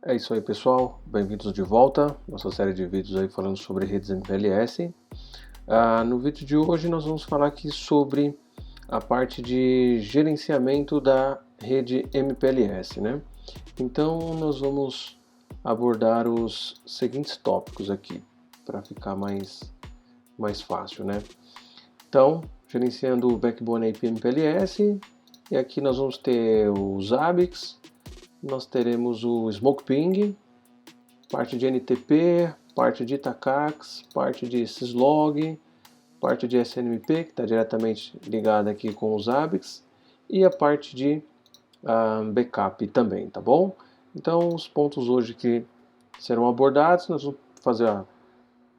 É isso aí, pessoal. Bem-vindos de volta. Nossa série de vídeos aí falando sobre redes MPLS. No vídeo de hoje nós vamos falar aqui sobre a parte de gerenciamento da rede MPLS, né? Então nós vamos abordar os seguintes tópicos aqui para ficar mais fácil, né? Então, gerenciando o Backbone IP MPLS, e aqui nós vamos ter os ABICs, nós teremos o Smoke Ping, parte de NTP, parte de Itacax, parte de Syslog, parte de SNMP, que está diretamente ligada aqui com os ABICs, e a parte de backup também, tá bom? Então, os pontos hoje que serão abordados, nós vamos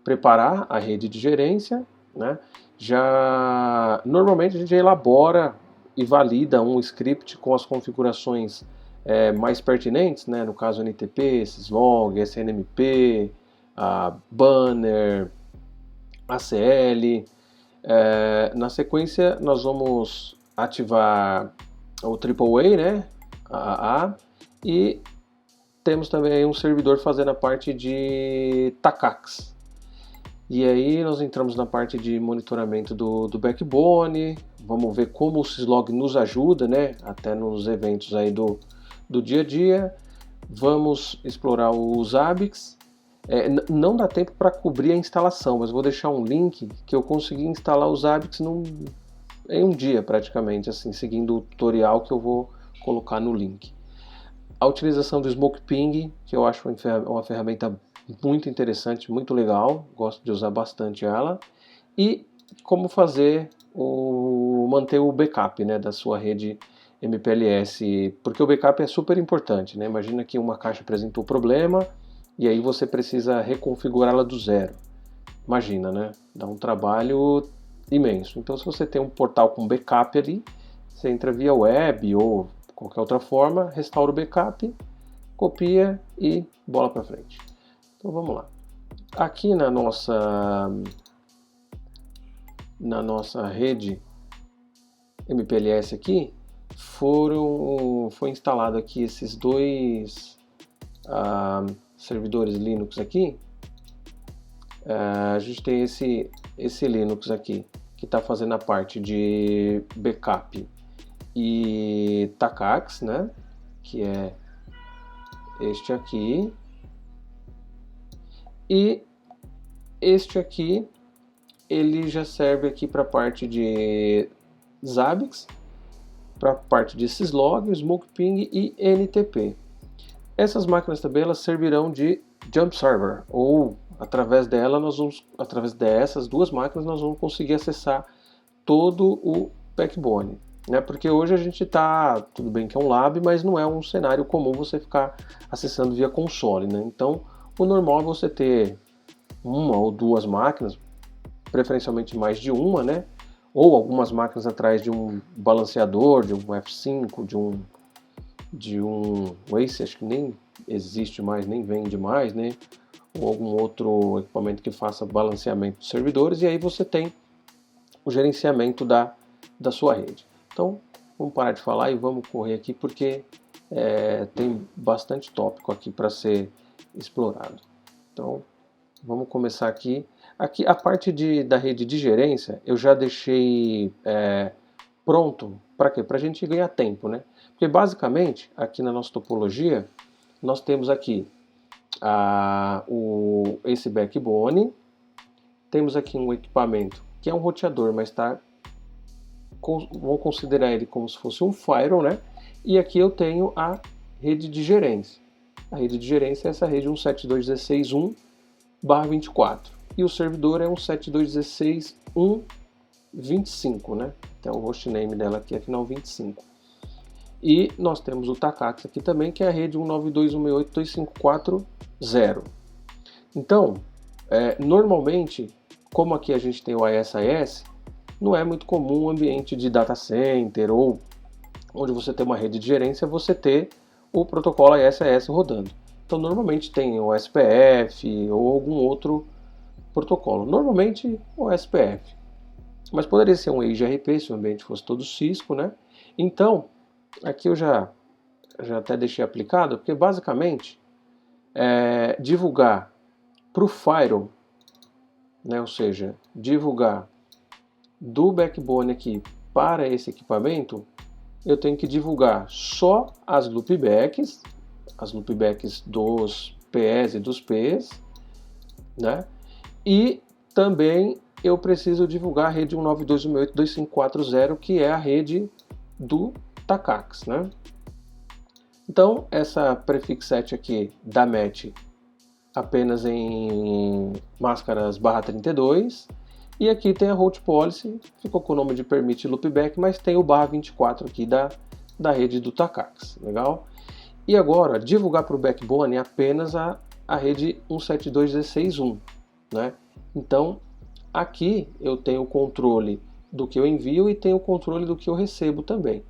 preparar a rede de gerência, né? Normalmente a gente elabora e valida um script com as configurações mais pertinentes, né? No caso NTP, Syslog, SNMP, Banner, ACL. Na sequência nós vamos ativar o AAA, né? AAA, e temos também um servidor fazendo a parte de Tacax. E aí nós entramos na parte de monitoramento do backbone, vamos ver como o Syslog nos ajuda, né, até nos eventos aí do dia a dia. Vamos explorar os ABICs. Não dá tempo para cobrir a instalação, mas vou deixar um link que eu consegui instalar os ABICs em um dia praticamente, assim, seguindo o tutorial que eu vou colocar no link. A utilização do Smoke Ping, que eu acho uma ferramenta muito interessante, muito legal, gosto de usar bastante ela, e como manter o backup, né, da sua rede MPLS, porque o backup é super importante, né? Imagina que uma caixa apresentou problema e aí você precisa reconfigurá-la do zero. Imagina, né? Dá um trabalho imenso. Então, se você tem um portal com backup ali, você entra via web ou qualquer outra forma, restaura o backup, copia e bola para frente. Então vamos lá. Aqui na nossa rede MPLS aqui foi instalado aqui esses dois servidores Linux aqui. A gente tem esse Linux aqui que está fazendo a parte de backup e Tacax, né? Que é este aqui. E este aqui, ele já serve aqui para a parte de Zabbix, para a parte de Syslog, Smoke Ping e NTP. Essas máquinas também elas servirão de Jump Server, ou através dessas duas máquinas nós vamos conseguir acessar todo o backbone. Né? Porque hoje a gente está, tudo bem que é um lab, mas não é um cenário comum você ficar acessando via console. Né? Então, o normal é você ter uma ou duas máquinas, preferencialmente mais de uma, né? Ou algumas máquinas atrás de um balanceador, de um F5, de um Ace, acho que nem existe mais, nem vende mais, né? Ou algum outro equipamento que faça balanceamento de servidores, e aí você tem o gerenciamento da sua rede. Então, vamos parar de falar e vamos correr aqui, porque tem bastante tópico aqui para ser explorado. Então, vamos começar aqui. Aqui a parte da rede de gerência eu já deixei pronto. Para quê? Para a gente ganhar tempo, né? Porque basicamente, aqui na nossa topologia, nós temos aqui esse backbone, temos aqui um equipamento que é um roteador, mas vamos considerar ele como se fosse um firewall, né? E aqui eu tenho a rede de gerência. A rede de gerência é essa rede 172.16.1/24 e o servidor é 172.16.1/25, né? Então o hostname dela aqui é final 25. E nós temos o Tacax aqui também, que é a rede 192.168.254.0. Então, normalmente, como aqui a gente tem o ISIS, não é muito comum um ambiente de data center ou onde você tem uma rede de gerência, você ter o protocolo ISIS rodando. Então, normalmente tem o SPF ou algum outro protocolo. Normalmente, o SPF. Mas poderia ser um EIGRP se o ambiente fosse todo Cisco, né? Então, aqui eu já até deixei aplicado, porque basicamente divulgar para o firewall, né, ou seja, divulgar do backbone aqui para esse equipamento, eu tenho que divulgar só as loopbacks dos PEs e dos Ps, né? E também eu preciso divulgar a rede 192.168.254.0, que é a rede do Takacs, né? Então, essa prefixet aqui da MET apenas em máscaras /32, e aqui tem a route policy, ficou com o nome de permit loopback, mas tem o /24 aqui da rede do Takacs, legal? E agora, divulgar para o backbone apenas a rede 172.16.1, né? Então, aqui eu tenho o controle do que eu envio e tenho o controle do que eu recebo também.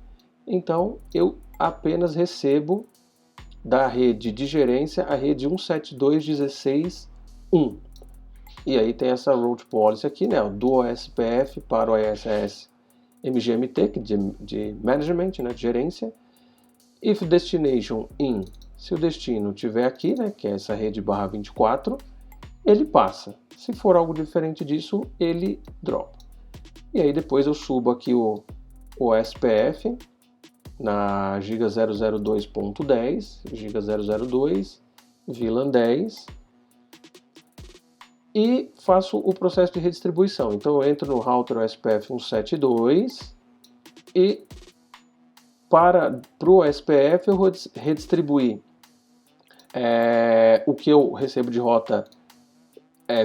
Então, eu apenas recebo da rede de gerência a rede 172.16.1. E aí tem essa route policy aqui, né, do OSPF para o ISS MGMT, que de management, né, de gerência. If destination in, se o destino tiver aqui, né, que é essa rede /24, ele passa. Se for algo diferente disso, ele dropa. E aí depois eu subo aqui o OSPF na giga 002.10, giga 002, VLAN 10, e faço o processo de redistribuição. Então eu entro no router OSPF 172 e para o OSPF eu vou redistribuir o que eu recebo de rota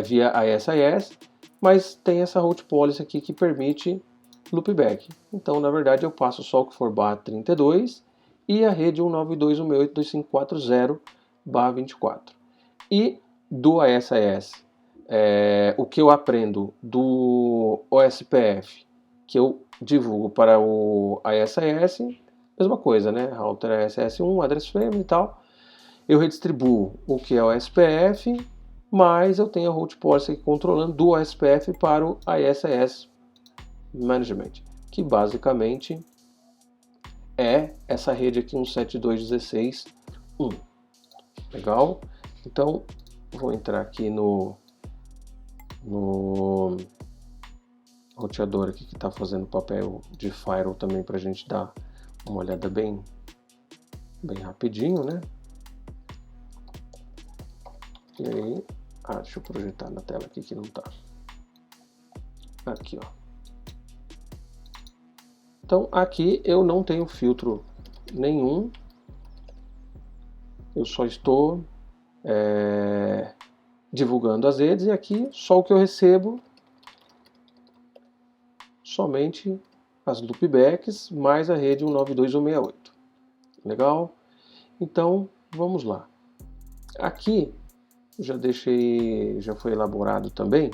via ISIS, mas tem essa route policy aqui que permite loopback. Então, na verdade, eu passo só o que for /32 e a rede 192.168.254.0/24. E do ISIS, o que eu aprendo do OSPF, que eu divulgo para o ISIS, mesma coisa, né? Router ISS1, address family e tal. Eu redistribuo o que é o OSPF, mas eu tenho a route policy controlando do OSPF para o ISIS Management, que basicamente é essa rede aqui 172.16.1. Legal? Então, vou entrar aqui no roteador aqui que está fazendo papel de firewall também para a gente dar uma olhada bem rapidinho, né? E aí, deixa eu projetar na tela aqui que não está. Aqui, ó. Então aqui eu não tenho filtro nenhum, eu só estou divulgando as redes, e aqui só o que eu recebo, somente as loopbacks mais a rede 192.168. Legal? Então vamos lá. Aqui já foi elaborado também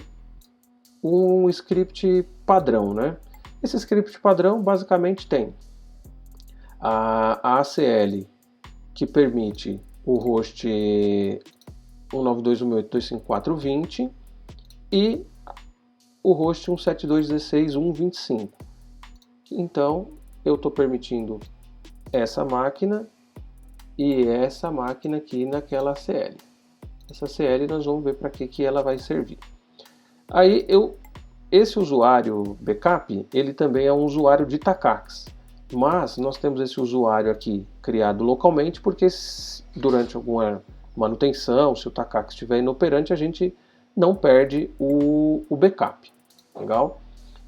um script padrão, né? Esse script padrão basicamente tem a ACL, que permite o host 192.168.254.20 e o host 172.16.1.25. Então eu estou permitindo essa máquina e essa máquina aqui naquela ACL. Essa ACL nós vamos ver para que ela vai servir. Aí esse usuário backup, ele também é um usuário de Takacs, mas nós temos esse usuário aqui criado localmente porque durante alguma manutenção, se o Takacs estiver inoperante, a gente não perde o backup. Legal?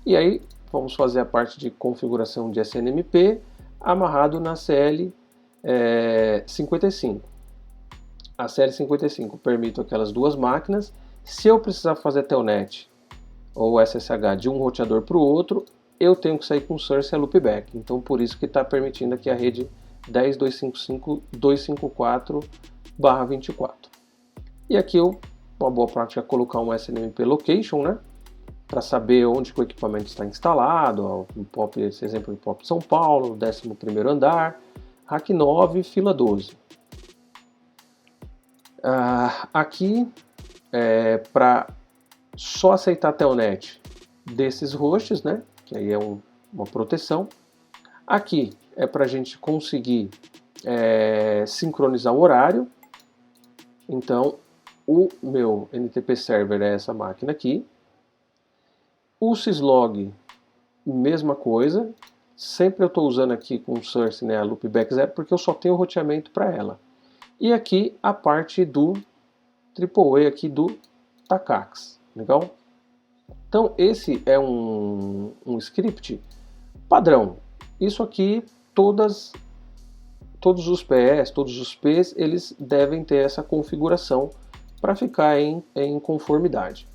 E aí vamos fazer a parte de configuração de SNMP amarrado na CL 55. A CL 55 permite aquelas duas máquinas. Se eu precisar fazer telnet ou SSH de um roteador para o outro, eu tenho que sair com source e loopback. Então por isso que está permitindo aqui a rede 10.255.254/24. E aqui uma boa prática é colocar um SNMP location, né? Para saber onde o equipamento está instalado. Esse exemplo do POP de São Paulo, 11º andar, rack 9, fila 12. Aqui para só aceitar telnet desses hosts, né? Que aí é uma proteção. Aqui é para a gente conseguir sincronizar o horário. Então, o meu NTP Server é essa máquina aqui. O syslog, mesma coisa. Sempre eu estou usando aqui com o source, né, a loopback 0, porque eu só tenho roteamento para ela. E aqui a parte do AAA aqui do Takacs. Legal? Então esse é um script padrão. Isso aqui, todos os PS, todos os Ps, eles devem ter essa configuração para ficar em conformidade.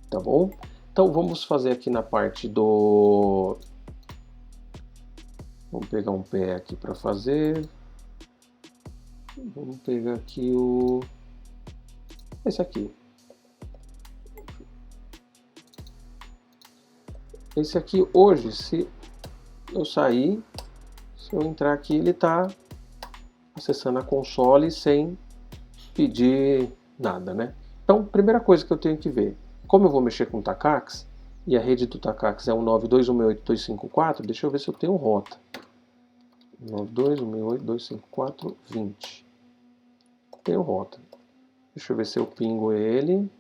Tá bom? Então vamos fazer aqui na parte do... Vamos pegar um PE aqui para fazer. Vamos pegar aqui esse aqui. Esse aqui hoje, se eu sair, se eu entrar aqui, ele está acessando a console sem pedir nada, né? Então, primeira coisa que eu tenho que ver, como eu vou mexer com o Takacs, e a rede do Takacs é 192.168.254, deixa eu ver se eu tenho rota. 192.168.254.20. Tenho rota. Deixa eu ver se eu pingo ele.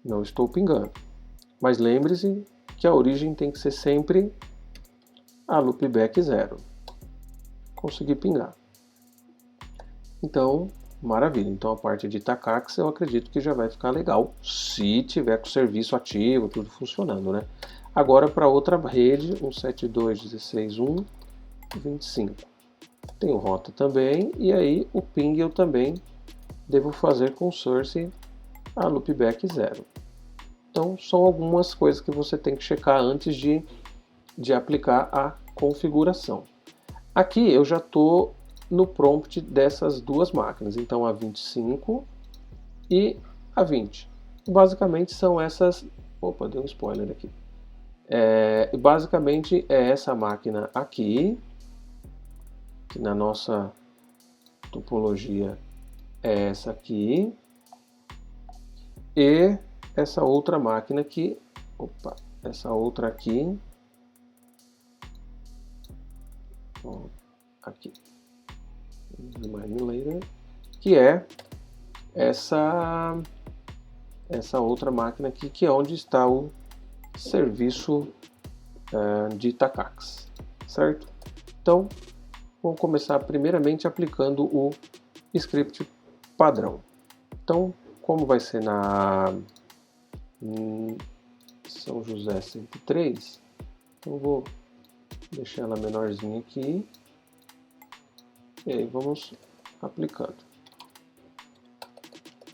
Não estou pingando. Mas lembre-se que a origem tem que ser sempre a loopback 0. Consegui pingar. Então, maravilha. Então a parte de Takacs eu acredito que já vai ficar legal, se tiver com o serviço ativo, tudo funcionando, né? Agora para outra rede, 172.16.1.25. Tenho rota também, e aí o ping eu também devo fazer com o source a loopback 0. Então são algumas coisas que você tem que checar antes de aplicar a configuração. Aqui eu já estou no prompt dessas duas máquinas, então a 25 e a 20. Basicamente são essas... Opa, deu um spoiler aqui. Basicamente é essa máquina aqui, que na nossa topologia é essa aqui, e essa outra máquina aqui, essa outra aqui, aqui, que é essa outra máquina aqui, que é onde está o serviço de Takacs, certo? Então, vamos começar primeiramente aplicando o script padrão. Então, como vai ser na São José 103, então eu vou deixar ela menorzinha aqui, e aí vamos aplicando.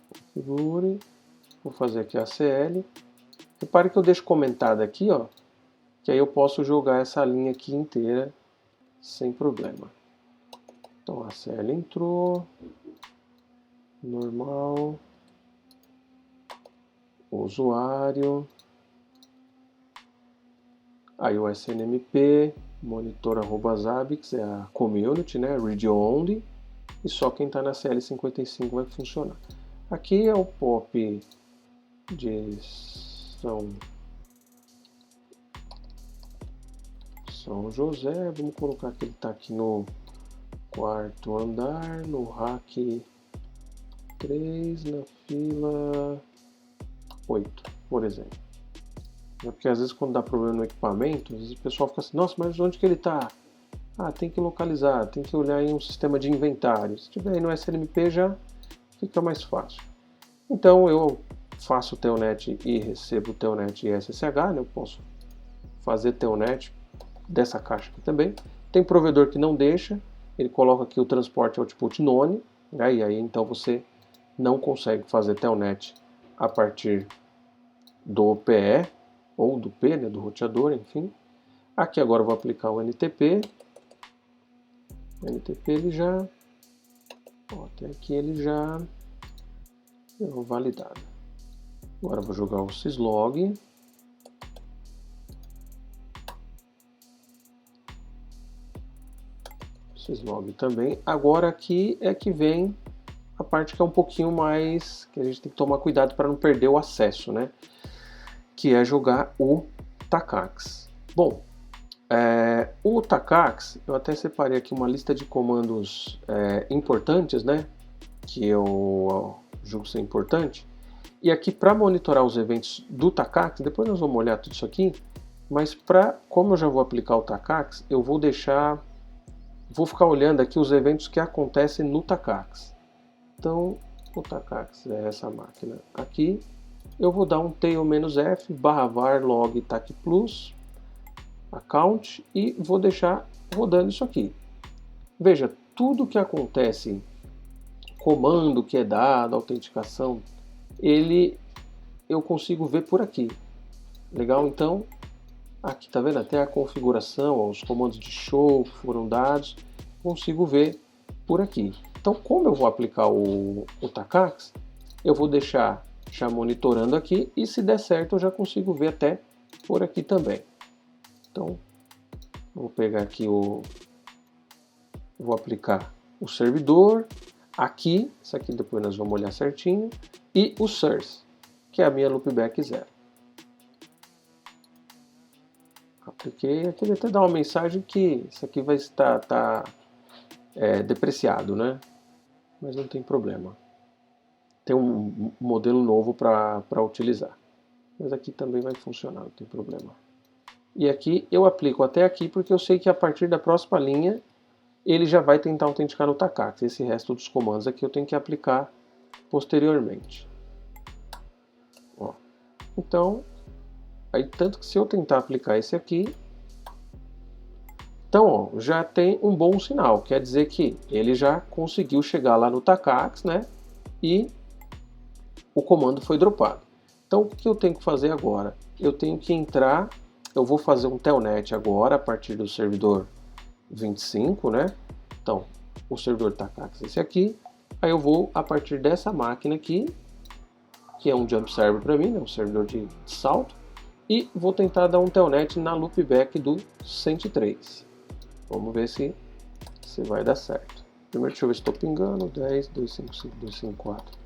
Configure, vou fazer aqui a CL. Repare que eu deixo comentado aqui, ó, que aí eu posso jogar essa linha aqui inteira sem problema. Então a CL entrou, normal, usuário, aí o SNMP, monitor@zabbix, é a community, né, read only, e só quem está na CL55 vai funcionar. Aqui é o POP de São José, vamos colocar que ele está aqui no 4º andar, no rack 3, na fila 8, por exemplo. Porque às vezes quando dá problema no equipamento, às vezes o pessoal fica assim, nossa, mas onde que ele está? Ah, tem que localizar, tem que olhar em um sistema de inventário. Se tiver aí no SNMP já fica mais fácil. Então eu faço o telnet e recebo o telnet e SSH, né? Eu posso fazer telnet dessa caixa aqui também. Tem provedor que não deixa, ele coloca aqui o transporte output none, né? E aí então você não consegue fazer telnet a partir do PE ou do P, né, do roteador, enfim. Aqui agora eu vou aplicar o NTP. O NTP ele já, até aqui ele já deu validado. Agora eu vou jogar o syslog. Syslog também. Agora aqui é que vem a parte que é um pouquinho mais, que a gente tem que tomar cuidado para não perder o acesso, né? Que é jogar o Takacs. Bom, O Takacs, eu até separei aqui uma lista de comandos importantes, né? Que eu julgo ser importante. E aqui para monitorar os eventos do Takacs, depois nós vamos olhar tudo isso aqui, mas como eu já vou aplicar o Takacs, eu vou ficar olhando aqui os eventos que acontecem no Takacs. Então, o Takacs é essa máquina aqui. Eu vou dar um tail-f /var log tac plus account e vou deixar rodando isso aqui. Veja, tudo que acontece, comando que é dado, autenticação, eu consigo ver por aqui. Legal? Então, aqui tá vendo? Até a configuração, os comandos de show foram dados, consigo ver por aqui. Então, como eu vou aplicar o Takacs, eu vou deixar já monitorando aqui e se der certo eu já consigo ver até por aqui também. Então, vou pegar aqui vou aplicar o servidor, aqui, isso aqui depois nós vamos olhar certinho, e o source, que é a minha loopback 0. Apliquei, aqui ele até dá uma mensagem que isso aqui vai estar depreciado, né? Mas não tem problema. Tem um modelo novo para utilizar. Mas aqui também vai funcionar, não tem problema. E aqui eu aplico até aqui porque eu sei que a partir da próxima linha ele já vai tentar autenticar no Takacs. Esse resto dos comandos aqui eu tenho que aplicar posteriormente. Ó. Então, aí tanto que se eu tentar aplicar esse aqui, então ó, já tem um bom sinal, quer dizer que ele já conseguiu chegar lá no Takacs, né? E o comando foi dropado. Então o que eu tenho que fazer agora? Eu tenho que entrar, eu vou fazer um telnet agora a partir do servidor 25, né? Então o servidor Takacs é esse aqui. Aí eu vou a partir dessa máquina aqui, que é um jump server para mim, né? Um servidor de salto, e vou tentar dar um telnet na loopback do 103. Vamos ver se vai dar certo. Primeiro deixa eu ver se estou pingando. 10, 255, 254,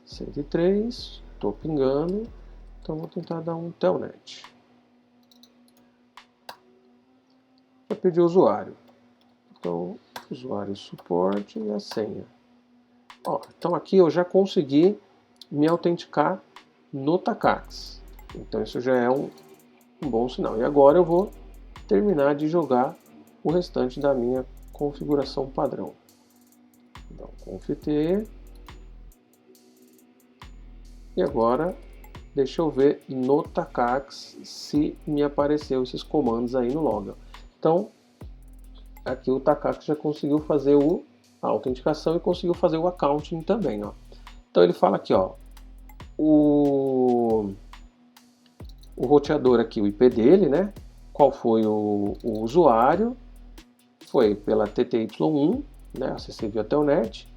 103. Estou pingando. Então vou tentar dar um telnet. Vai pedir o usuário. Então, usuário, suporte e a senha. Ó, então aqui eu já consegui me autenticar no Takacs. Então isso já é um bom sinal. E agora eu vou terminar de jogar o restante da minha configuração padrão. Então, conft. E agora, deixa eu ver no Takacs se me apareceu esses comandos aí no log. Então, aqui o Takacs já conseguiu fazer a autenticação e conseguiu fazer o accounting também. Ó. Então ele fala aqui, ó, o roteador aqui, o IP dele, né? Qual foi o usuário? Foi pela TTY1, né? Acessei via telnet.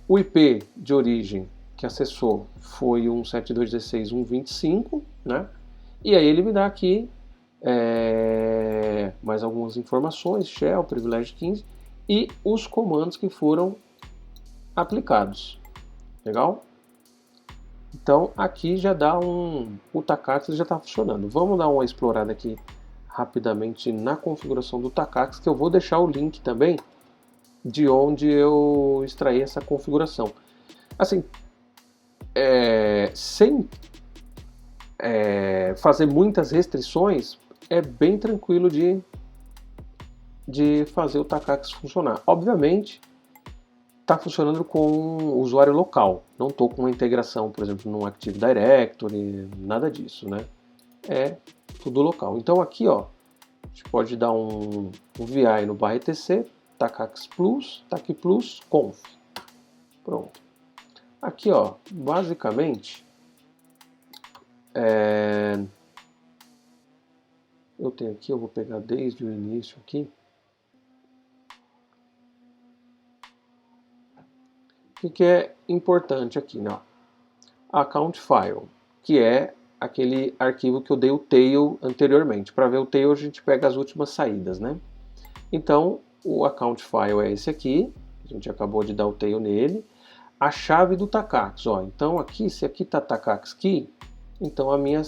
O IP de origem que acessou foi 172.16.1.25, né? E aí ele me dá aqui mais algumas informações, shell, privilege 15 e os comandos que foram aplicados. Legal? Então aqui já dá o Takacs já está funcionando. Vamos dar uma explorada aqui rapidamente na configuração do Takacs, que eu vou deixar o link também de onde eu extraí essa configuração. Assim, sem fazer muitas restrições, é bem tranquilo de fazer o Takacs funcionar. Obviamente, está funcionando com o usuário local. Não estou com uma integração, por exemplo, no Active Directory, nada disso, né? É tudo local. Então aqui, ó, a gente pode dar um VI no /etc, Takacs plus, tac plus, conf. Pronto. Aqui, ó, basicamente, eu tenho aqui, eu vou pegar desde o início aqui. O que é importante aqui, né? Account file, que é aquele arquivo que eu dei o tail anteriormente. Para ver o tail a gente pega as últimas saídas, né? Então o account file é esse aqui, a gente acabou de dar o tail nele. A chave do Takacs, ó. Então aqui, se aqui tá Takacs key, então a minha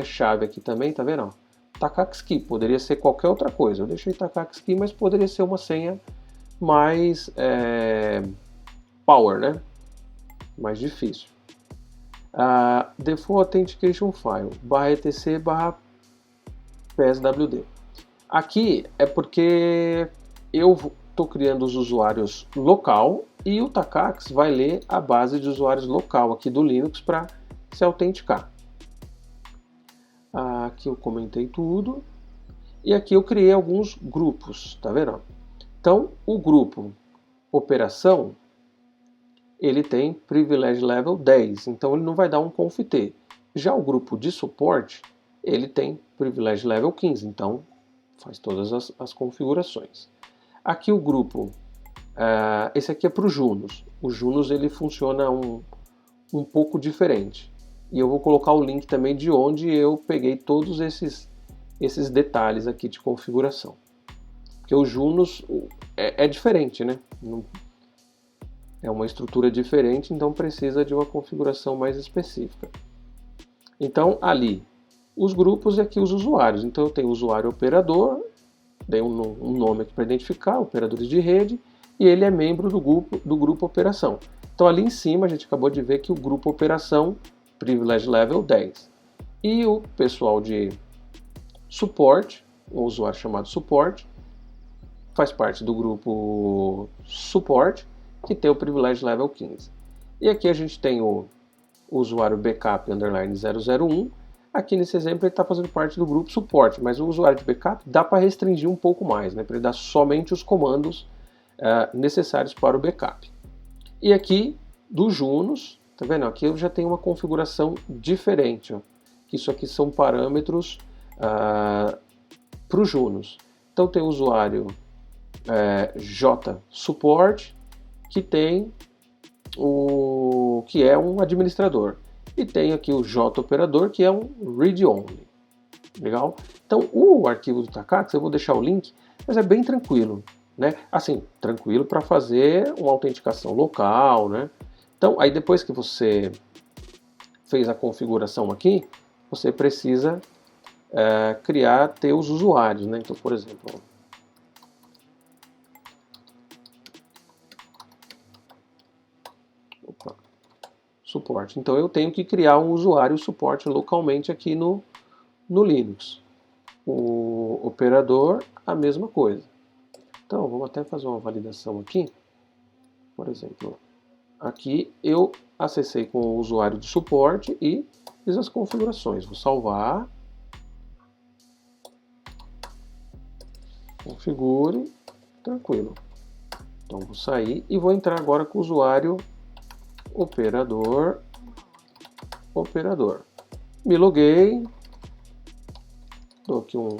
chave aqui também, tá vendo? Ó? Takaxki, poderia ser qualquer outra coisa. Eu deixei Takaxki, mas poderia ser uma senha mais power, né? Mais difícil. Default Authentication File, /etc /pswd. Aqui é porque eu estou criando os usuários local e o Takax vai ler a base de usuários local aqui do Linux para se autenticar. Aqui eu comentei tudo. E aqui eu criei alguns grupos, tá vendo? Então, o grupo operação, ele tem privilege level 10, então ele não vai dar um conft. Já o grupo de suporte, ele tem privilege level 15, então faz todas as configurações. Aqui o grupo, esse aqui é para o Junos. O Junos ele funciona um pouco diferente. E eu vou colocar o link também de onde eu peguei todos esses detalhes aqui de configuração. Porque o Junos é diferente, né? É uma estrutura diferente, então precisa de uma configuração mais específica. Então, ali, os grupos e aqui os usuários. Então, eu tenho o usuário operador, dei um nome aqui para identificar, operadores de rede, e ele é membro do grupo operação. Então, ali em cima, a gente acabou de ver que o grupo operação, privilege level 10. E o pessoal de suporte, um usuário chamado suporte, faz parte do grupo suporte, que tem o privilege level 15. E aqui a gente tem o usuário backup underline 001. Aqui nesse exemplo ele está fazendo parte do grupo suporte, mas o usuário de backup dá para restringir um pouco mais, né, para ele dar somente os comandos necessários para o backup. E aqui do Junos, tá vendo? Aqui eu já tenho uma configuração diferente. Ó. Isso aqui são parâmetros para o Junos. Então tem o usuário J Support, que tem que é um administrador. E tem aqui o J Operador, que é um read-only. Legal? Então o arquivo do Takax, eu vou deixar o link, mas é bem tranquilo. Né? Assim, tranquilo para fazer uma autenticação local. Né? Então, aí depois que você fez a configuração aqui, você precisa criar teus usuários. Né? Então, por exemplo, suporte. Então eu tenho que criar um usuário suporte localmente aqui no Linux. O operador, a mesma coisa. Então vamos até fazer uma validação aqui. Por exemplo, aqui eu acessei com o usuário de suporte e fiz as configurações. Vou salvar. Configure. Tranquilo. Então vou sair e vou entrar agora com o usuário operador. Me loguei. Dou aqui um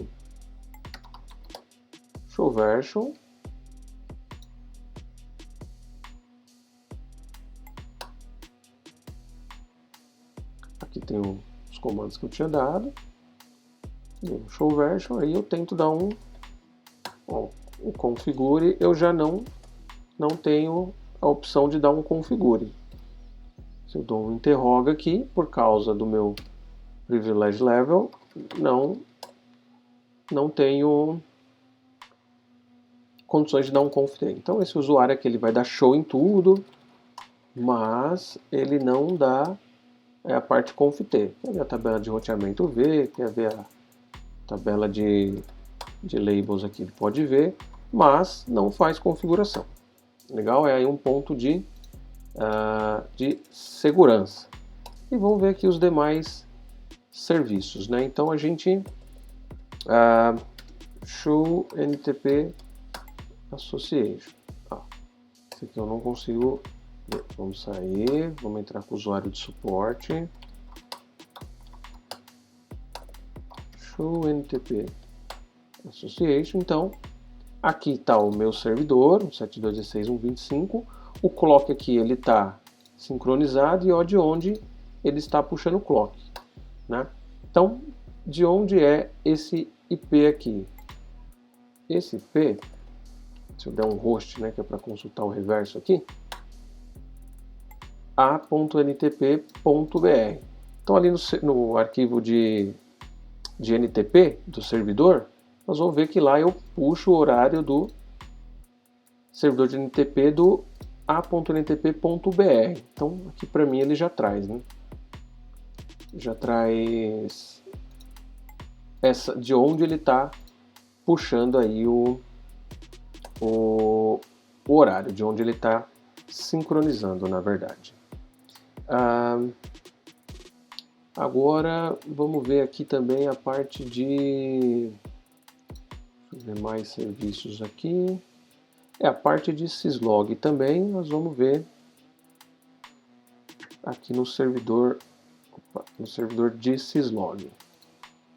show version. Aqui tem os comandos que eu tinha dado. Um show version. Aí eu tento dar o configure. Eu já não tenho a opção de dar um configure. Se eu dou um interroga aqui, por causa do meu privilege level, não tenho condições de dar um conf. Então esse usuário aqui ele vai dar show em tudo, mas ele não dá a parte conf. Quer ver a tabela de roteamento ver, quer ver a tabela de labels aqui, ele pode ver, mas não faz configuração. Legal? É aí um ponto de segurança. E vamos ver aqui os demais serviços. Né? Então a gente show NTP Association. Esse aqui eu não consigo ver. Vamos sair, vamos entrar com o usuário de suporte. Show NTP Association. Então aqui está o meu servidor, 172.16.1.25. O clock aqui ele está sincronizado e ó, de onde ele está puxando o clock. Né? Então, de onde é esse IP aqui? Esse IP, se eu der um host, né, que é para consultar o reverso aqui, a.ntp.br. Então, ali no arquivo de de NTP do servidor, nós vamos ver que lá eu puxo o horário do servidor de NTP do a.ntp.br. Então aqui para mim ele já traz, né? Já traz de onde ele está puxando aí o horário, de onde ele está sincronizando, na verdade. Agora vamos ver aqui também a parte de... Deixa eu ver mais serviços aqui. A parte de syslog também nós vamos ver aqui no servidor de syslog.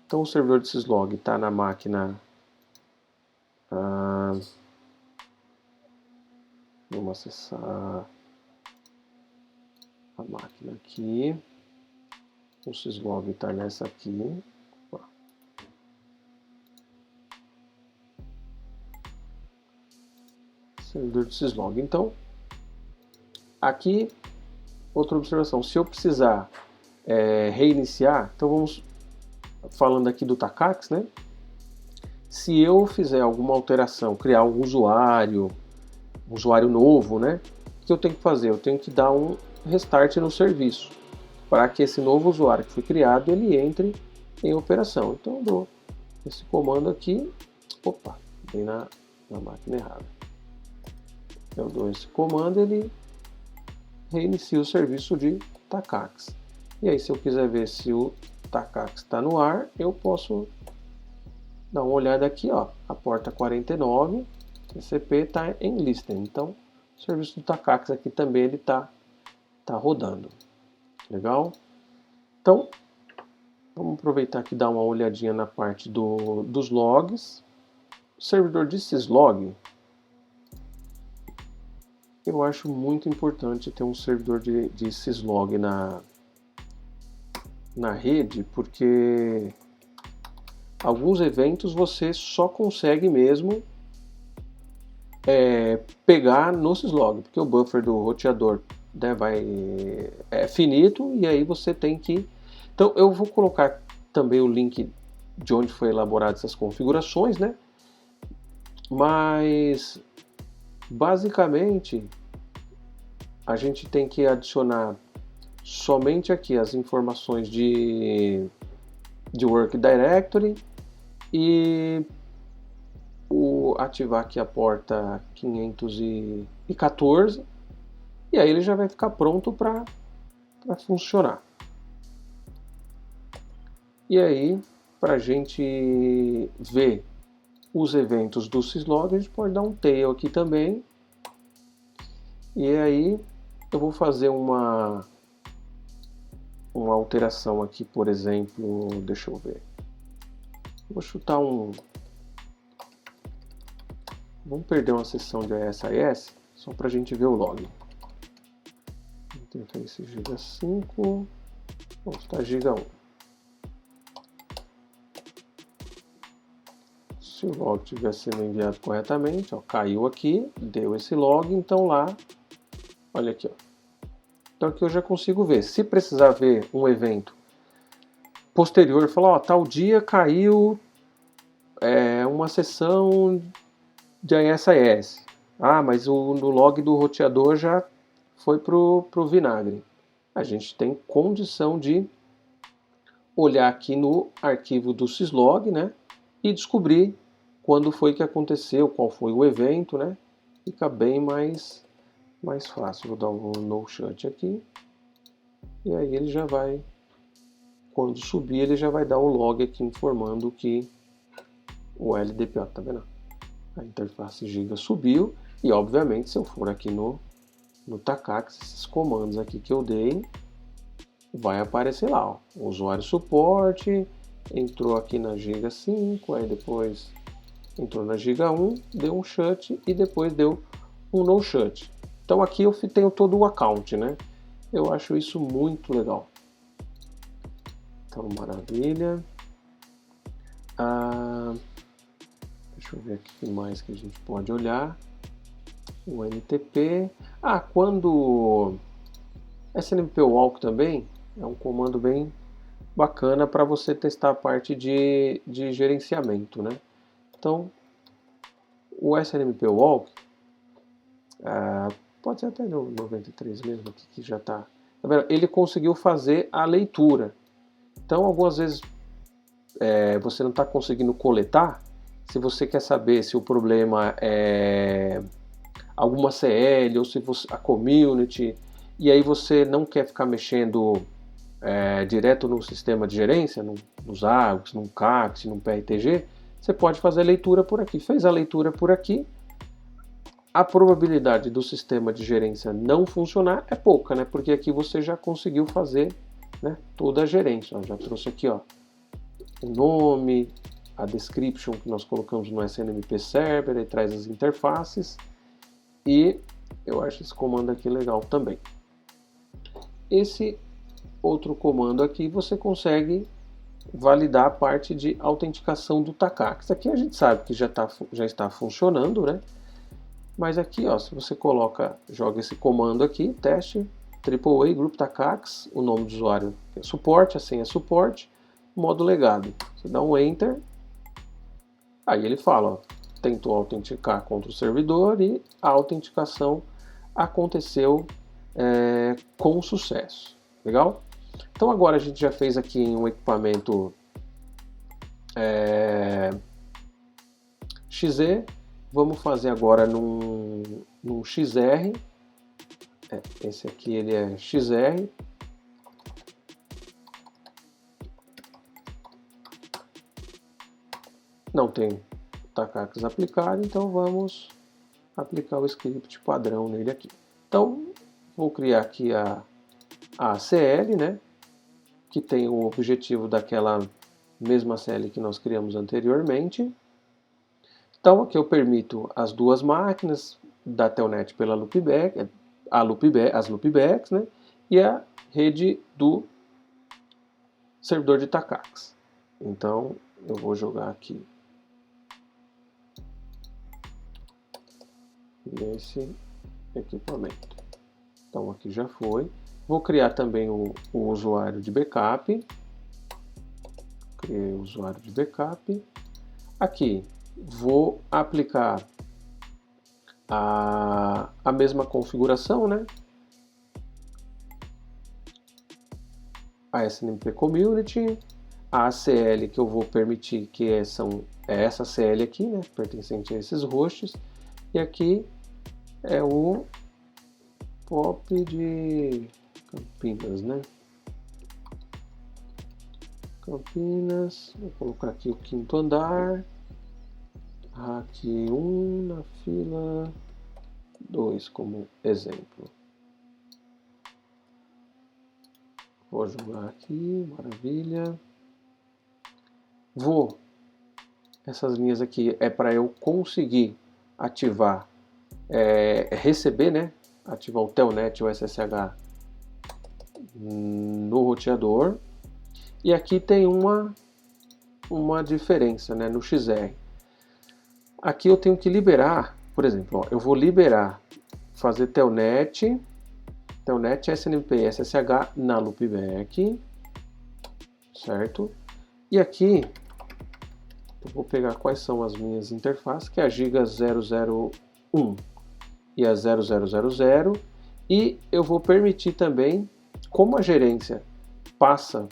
Então o servidor de syslog está na máquina... vamos acessar a máquina aqui. O syslog está nessa aqui. Servidor de syslog. Então, aqui, outra observação. Se eu precisar reiniciar, então vamos falando aqui do Takacs, né? Se eu fizer alguma alteração, criar um usuário novo, né? O que eu tenho que fazer? Eu tenho que dar um restart no serviço para que esse novo usuário que foi criado ele entre em operação. Então eu dou esse comando aqui, opa, vem na máquina errada. Eu dou esse comando, ele reinicia o serviço de Takacs. E aí se eu quiser ver se o Takacs está no ar, eu posso dar uma olhada aqui, ó, a porta 49, TCP está em listen. Então o serviço do Takacs aqui também ele tá rodando. Legal? Então, vamos aproveitar aqui e dar uma olhadinha na parte dos logs. O servidor de syslog, eu acho muito importante ter um servidor de syslog na rede, porque alguns eventos você só consegue mesmo pegar no syslog, porque o buffer do roteador, né, é finito, e aí você tem que... Então eu vou colocar também o link de onde foi elaborado essas configurações, né? Mas basicamente a gente tem que adicionar somente aqui as informações de Work Directory e ativar aqui a porta 514, e aí ele já vai ficar pronto para funcionar. E aí, para a gente ver os eventos do syslog, a gente pode dar um tail aqui também. E aí eu vou fazer uma alteração aqui, por exemplo, deixa eu ver. Vou chutar vamos perder uma sessão de ASIS, só para a gente ver o log. Interface giga 5, vamos estar giga 1. Se o log estiver sendo enviado corretamente, ó, caiu aqui, deu esse log, então lá, olha aqui, ó. Então aqui eu já consigo ver. Se precisar ver um evento posterior, falar, ó, tal dia caiu uma sessão de ASIS. Ah, mas no log do roteador já foi pro vinagre. A gente tem condição de olhar aqui no arquivo do syslog, né, e descobrir quando foi que aconteceu, qual foi o evento, né? Fica bem mais fácil. Vou dar um no shut aqui. E aí ele já vai, quando subir, ele já vai dar o log aqui informando que o LDP, ó, tá vendo? A interface giga subiu, e obviamente se eu for aqui no Takacs, esses comandos aqui que eu dei, vai aparecer lá, ó, o usuário suporte, entrou aqui na giga 5, aí depois entrou na giga 1, deu um shut e depois deu um no shut. Então aqui eu tenho todo o account, né? Eu acho isso muito legal. Então, maravilha. Deixa eu ver aqui o que mais que a gente pode olhar. O NTP. Quando SNMP walk também é um comando bem bacana para você testar a parte de gerenciamento, né? Então, o SNMP Walk, pode ser até no 93 mesmo, aqui que já está. Ele conseguiu fazer a leitura. Então, algumas vezes você não está conseguindo coletar. Se você quer saber se o problema é alguma CL ou se a community, e aí você não quer ficar mexendo direto no sistema de gerência, nos ARGS, num CACS, num PRTG, você pode fazer a leitura por aqui. Fez a leitura por aqui, a probabilidade do sistema de gerência não funcionar é pouca, né? Porque aqui você já conseguiu fazer, né, toda a gerência. Já trouxe aqui, ó, o nome, a description que nós colocamos no SNMP Server, aí traz as interfaces, e eu acho esse comando aqui legal também. Esse outro comando aqui você consegue validar a parte de autenticação do TACACS. Aqui a gente sabe que já está funcionando, né? Mas aqui, ó, se você joga esse comando aqui, teste, AAA Group TACACS, o nome do usuário é suporte, a senha é suporte, modo legado. Você dá um Enter, aí ele fala, ó, tentou autenticar contra o servidor e a autenticação aconteceu com sucesso. Legal? Então agora a gente já fez aqui em um equipamento XE, vamos fazer agora num XR. Esse aqui ele é XR. Não tem TACACS aplicado, então vamos aplicar o script padrão nele aqui. Então vou criar aqui a ACL, né, que tem o objetivo daquela mesma CL que nós criamos anteriormente. Então aqui eu permito as duas máquinas da Telnet pela loopback, as loopbacks, né, e a rede do servidor de TACACS. Então eu vou jogar aqui nesse equipamento. Então aqui já foi. Vou criar também o usuário de backup. Criei o usuário de backup. Aqui vou aplicar a mesma configuração, né? A SNMP Community, a ACL que eu vou permitir que é essa CL aqui, né? Pertencente a esses hosts. E aqui é o POP de Campinas, né? Campinas, vou colocar aqui o 5º andar, aqui 1 na fila 2 como exemplo. Vou jogar aqui, maravilha. Essas linhas aqui é para eu conseguir ativar, receber, né? Ativar o Telnet e o SSH no roteador. E aqui tem uma diferença, né, no XR. Aqui eu tenho que liberar, por exemplo, ó, eu vou liberar, fazer Telnet SNMP SSH na loopback, certo? E aqui eu vou pegar quais são as minhas interfaces, que é a Giga 001 e a 0000, e eu vou permitir também, como a gerência passa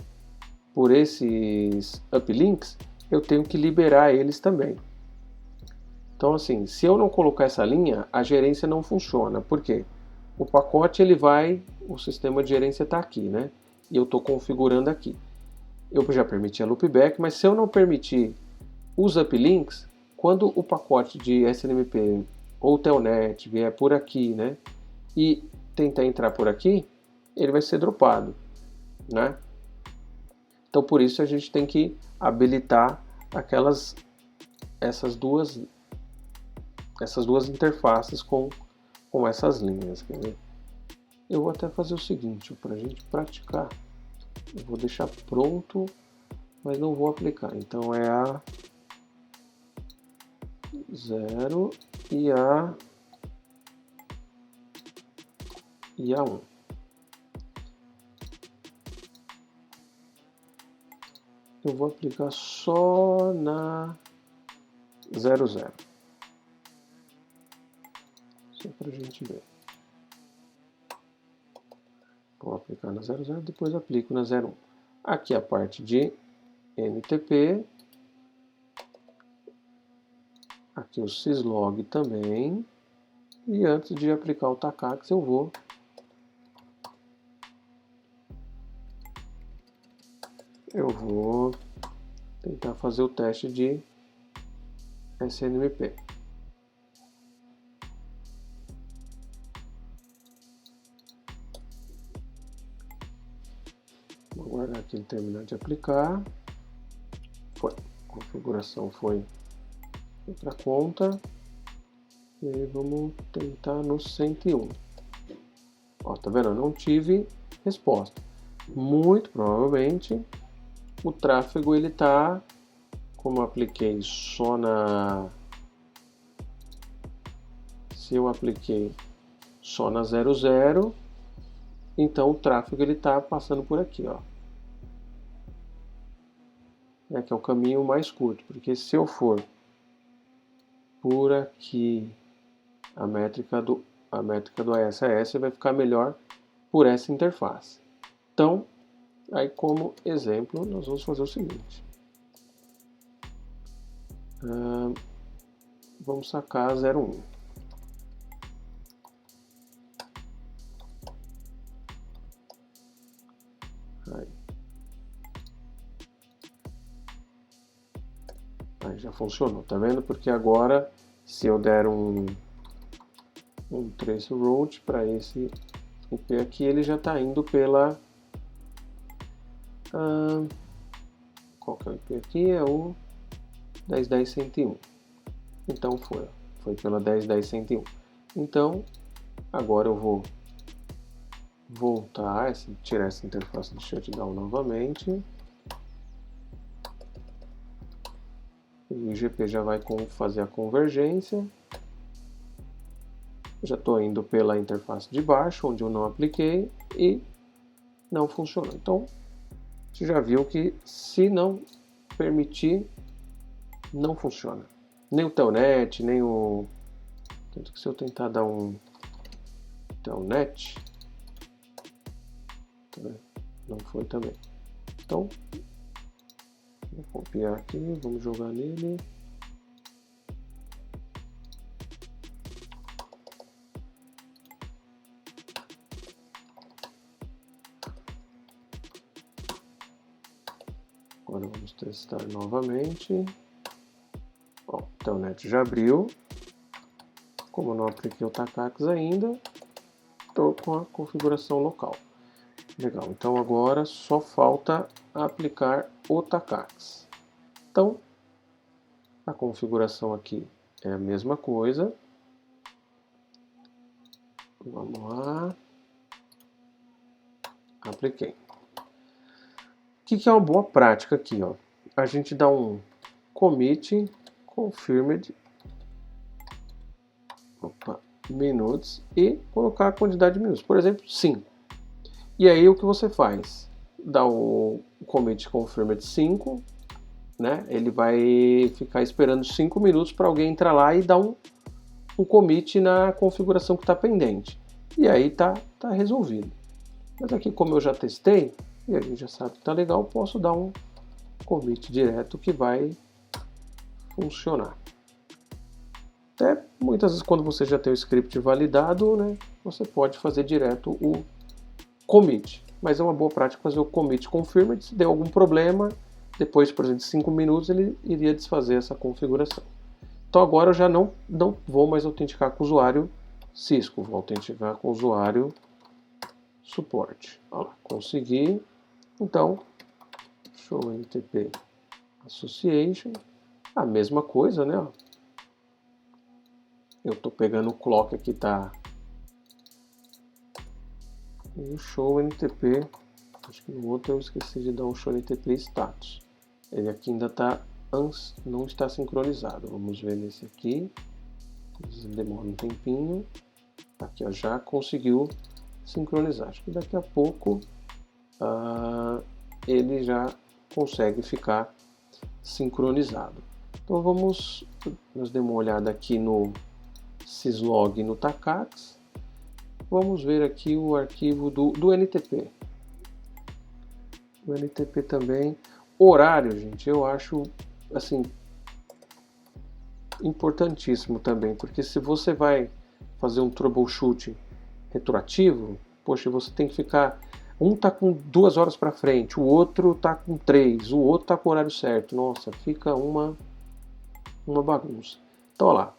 por esses uplinks, eu tenho que liberar eles também. Então assim, se eu não colocar essa linha, a gerência não funciona. Por quê? O pacote o sistema de gerência está aqui, né? E eu estou configurando aqui. Eu já permiti a loopback, mas se eu não permitir os uplinks, quando o pacote de SNMP ou Telnet vier por aqui, né? E tentar entrar por aqui, ele vai ser dropado, né? Então por isso a gente tem que habilitar essas duas interfaces com essas linhas. Quer ver? Eu vou até fazer o seguinte, para a gente praticar, eu vou deixar pronto, mas não vou aplicar. Então é a 0 e a 1. eu vou aplicar só na 00. Só para a gente ver. Vou aplicar na 00, depois aplico na 01. Aqui a parte de NTP. Aqui o syslog também. E antes de aplicar o Takacs, eu vou tentar fazer o teste de SNMP. Vou aguardar aqui ele terminar de aplicar. Foi. A configuração foi para a conta. E aí vamos tentar no 101. Ó, tá vendo? Eu não tive resposta. Muito provavelmente o tráfego ele tá, como eu apliquei só na... Se eu apliquei só na 00, então o tráfego ele tá passando por aqui, ó. Que é o caminho mais curto, porque se eu for por aqui, a métrica do ASAS vai ficar melhor por essa interface. Então, aí como exemplo, nós vamos fazer o seguinte. Vamos sacar 01. Aí já funcionou, tá vendo? Porque agora, se eu der um trace route para esse IP aqui, ele já está indo pela... qual que é o IP aqui? É o 10.10.101. Então foi pela 10.10.101. Então, agora eu vou voltar, tirar essa interface de shutdown novamente. O IGP já vai fazer a convergência. Já estou indo pela interface de baixo, onde eu não apliquei, e não funcionou. Então, você já viu que se não permitir, não funciona. Nem o telnet, nem o... Tanto que se eu tentar dar um telnet, não foi também. Então, vou copiar aqui, vamos jogar nele. Agora vamos testar novamente. Ó, o telnet já abriu. Como eu não apliquei o Takacs ainda, estou com a configuração local. Legal, então agora só falta aplicar o Takacs. Então, a configuração aqui é a mesma coisa. Vamos lá. Apliquei. O que é uma boa prática aqui? Ó? A gente dá um commit confirmed minutes e colocar a quantidade de minutos. Por exemplo, 5. E aí o que você faz? Dá o commit confirmed 5, né? Ele vai ficar esperando 5 minutos para alguém entrar lá e dar um commit na configuração que está pendente. E aí tá resolvido. Mas aqui, como eu já testei, e a gente já sabe que está legal, posso dar um commit direto que vai funcionar. Até muitas vezes quando você já tem o script validado, né, você pode fazer direto o commit. Mas é uma boa prática fazer o commit confirmed. Se der algum problema, depois, por exemplo, de 5 minutos, ele iria desfazer essa configuração. Então agora eu já não vou mais autenticar com o usuário Cisco, vou autenticar com o usuário suporte. Olha lá, consegui. Então, show NTP association, a mesma coisa, né? Eu estou pegando o clock aqui, tá? E o show NTP, acho que no outro eu esqueci de dar um show NTP status. Ele aqui ainda não está sincronizado. Vamos ver nesse aqui. Demora um tempinho. Aqui, ó, já conseguiu sincronizar. Acho que daqui a pouco ele já consegue ficar sincronizado. Então nós demos uma olhada aqui no syslog no Takacs. Vamos ver aqui o arquivo do NTP. O NTP também. Horário, gente, eu acho assim importantíssimo também, porque se você vai fazer um troubleshoot retroativo, poxa, você tem que ficar, um tá com 2 horas para frente, o outro tá com 3, o outro tá com o horário certo, nossa, fica uma bagunça. Então, olha lá.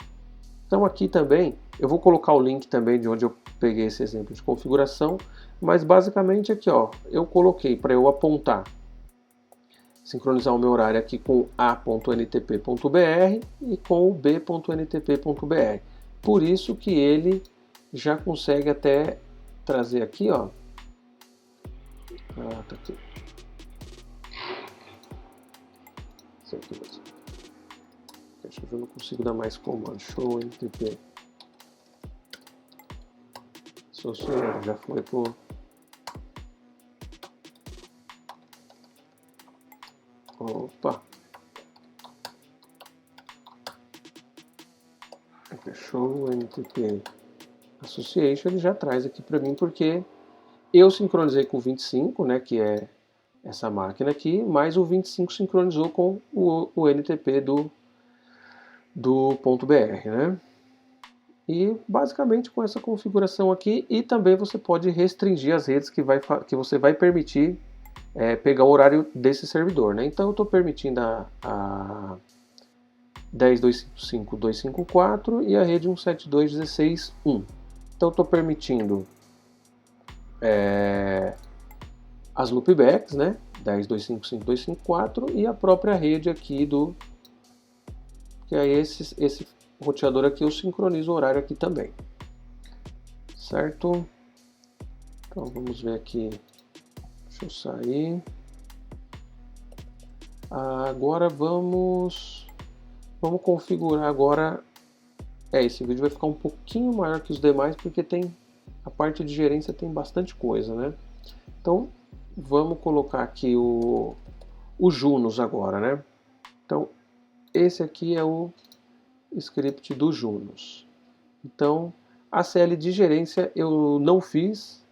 Então aqui também, eu vou colocar o link também de onde eu peguei esse exemplo de configuração, mas basicamente aqui, ó, eu coloquei para eu apontar, sincronizar o meu horário aqui com a.ntp.br e com o b.ntp.br. Por isso que ele já consegue até trazer aqui, ó. Tá aqui. Isso aqui mesmo. Acho que eu não consigo dar mais comando. Show NTP. Associado, já foi pro. Opa! Show NTP Association, ele já traz aqui para mim, porque eu sincronizei com o 25, né, que é essa máquina aqui, mas o 25 sincronizou com o NTP do .br, né? E basicamente com essa configuração aqui, e também você pode restringir as redes que você vai permitir pegar o horário desse servidor, né? Então eu estou permitindo a 10.255.254 e a rede 172.16.1. Então estou permitindo as loopbacks, né? 10.255.254 e a própria rede aqui que é esse roteador aqui, eu sincronizo o horário aqui também, certo? Então vamos ver aqui, deixa eu sair. Agora vamos configurar agora. Esse vídeo vai ficar um pouquinho maior que os demais, porque tem a parte de gerência, tem bastante coisa, né? Então vamos colocar aqui o Junos agora, né? Então esse aqui é o script do Junos. Então a CL de gerência eu não fiz,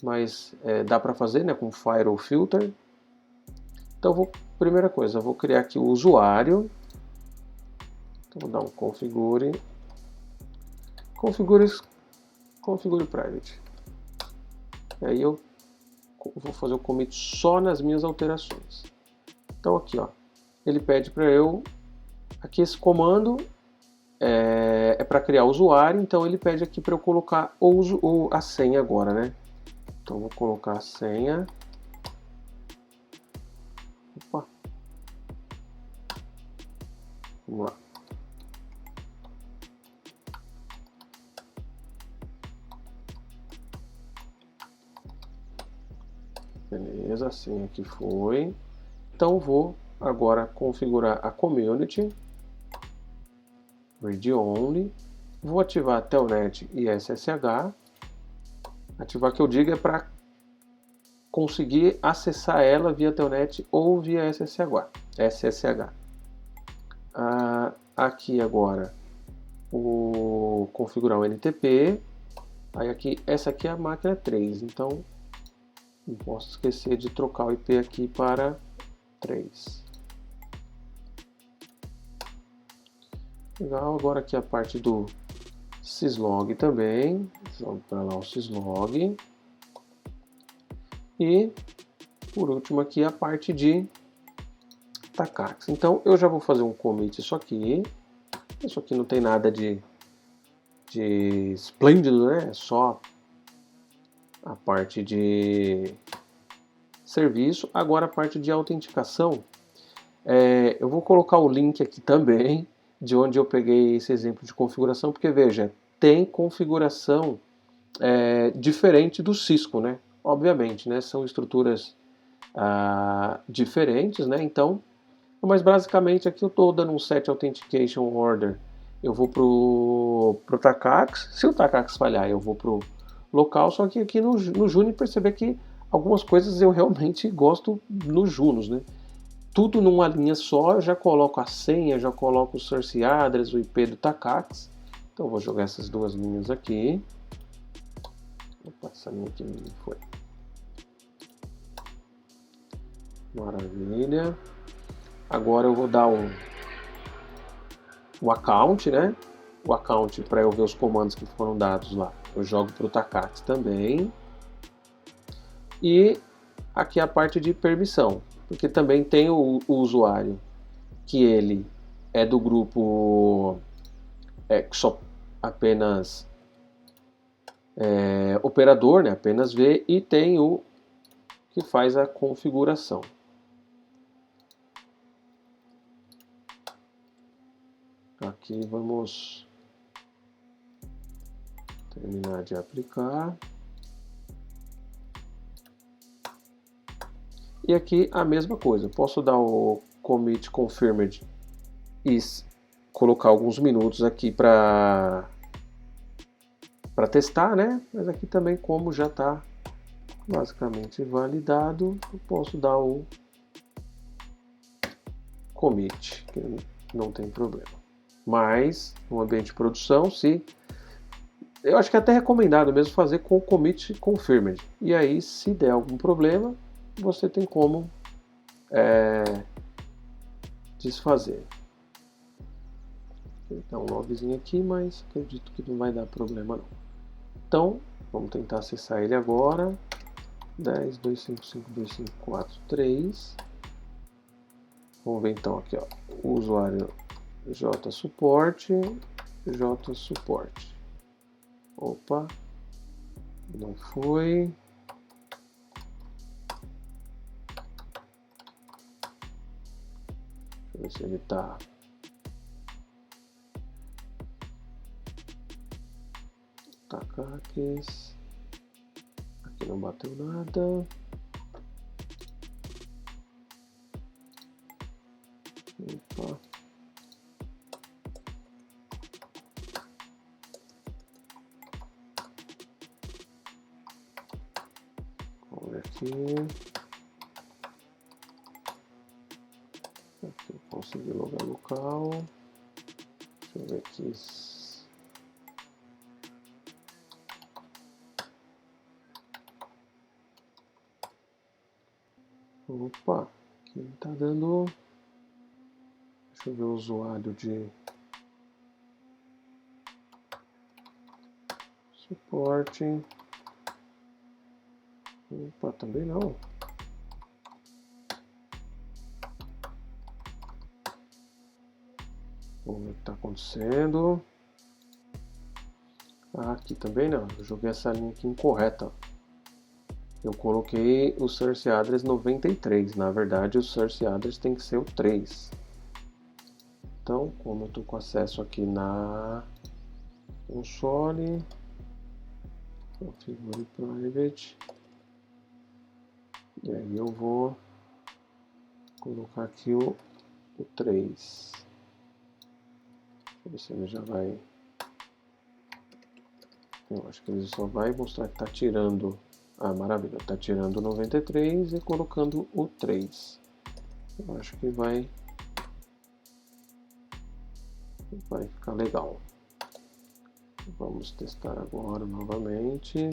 mas dá para fazer, né, com Firewall Filter. Então primeira coisa, eu vou criar aqui o usuário. Então vou dar um configure private. E aí eu vou fazer o commit só nas minhas alterações. Então aqui, ó, ele pede para eu, aqui esse comando é para criar o usuário, então ele pede aqui para eu colocar a senha agora, né? Então vou colocar a senha. Opa. Vamos lá. Beleza, a senha aqui foi. Então vou agora configurar a community, read only, vou ativar a Telnet e SSH. Ativar que eu digo é para conseguir acessar ela via Telnet ou via SSH. Aqui agora configurar o NTP. Aí aqui, essa aqui é a máquina 3, então não posso esquecer de trocar o IP aqui para 3. Legal, agora aqui a parte do syslog também. Vamos para lá o syslog. E por último aqui a parte de Takacs. Então eu já vou fazer um commit isso aqui. Isso aqui não tem nada de esplêndido, né? É só a parte de serviço. Agora a parte de autenticação. Eu vou colocar o link aqui também de onde eu peguei esse exemplo de configuração, porque veja, tem configuração diferente do Cisco, né? Obviamente, né? São estruturas diferentes, né? Então, mas basicamente aqui eu estou dando um set authentication order. Eu vou pro Takacs. Se o Takacs falhar, eu vou pro local. Só que aqui no Juniper você vê que Algumas coisas eu realmente gosto no Junos, né? Tudo numa linha só, eu já coloco a senha, já coloco o source address, o IP do Takacs. Então eu vou jogar essas duas linhas aqui. Opa, essa linha aqui não foi. Maravilha. Agora eu vou dar o account, né? O account para eu ver os comandos que foram dados lá. Eu jogo para o Takacs também. E aqui a parte de permissão, porque também tem o usuário que ele é do grupo só apenas operador, né? Apenas vê, e tem o que faz a configuração. Aqui vamos terminar de aplicar. E aqui a mesma coisa, posso dar o commit confirmed e colocar alguns minutos aqui para testar, né? Mas aqui também, como já está basicamente validado, eu posso dar o commit, que não tem problema. Mas no ambiente de produção, eu acho que é até recomendado mesmo fazer com o commit confirmed. E aí, se der algum problema, você tem como desfazer. Vou dar um logzinho aqui, mas acredito que não vai dar problema não. Então, vamos tentar acessar ele agora. 10.255.254.3. Vamos ver então aqui, ó, o usuário jsupport. Opa, não foi. Deixa eu ver se ele tá. Takacs. Aqui não bateu nada. Opa. Vamos ver aqui. Aqui eu consegui logar local. Deixa eu ver aqui. Opa, aqui tá dando. Deixa eu ver o usuário de suporte. Opa, também não. Vamos ver o que está acontecendo. Aqui também não. Eu joguei essa linha aqui incorreta. Eu coloquei o source address 93. Na verdade, o source address tem que ser o 3. Então, como eu estou com acesso aqui na console, configure private. E aí eu vou colocar aqui o 3. Deixa eu ver se ele já vai. Eu acho que ele só vai mostrar que está tirando. Ah, maravilha, está tirando o 93 e colocando o 3. Eu acho que vai ficar legal. Vamos testar agora novamente.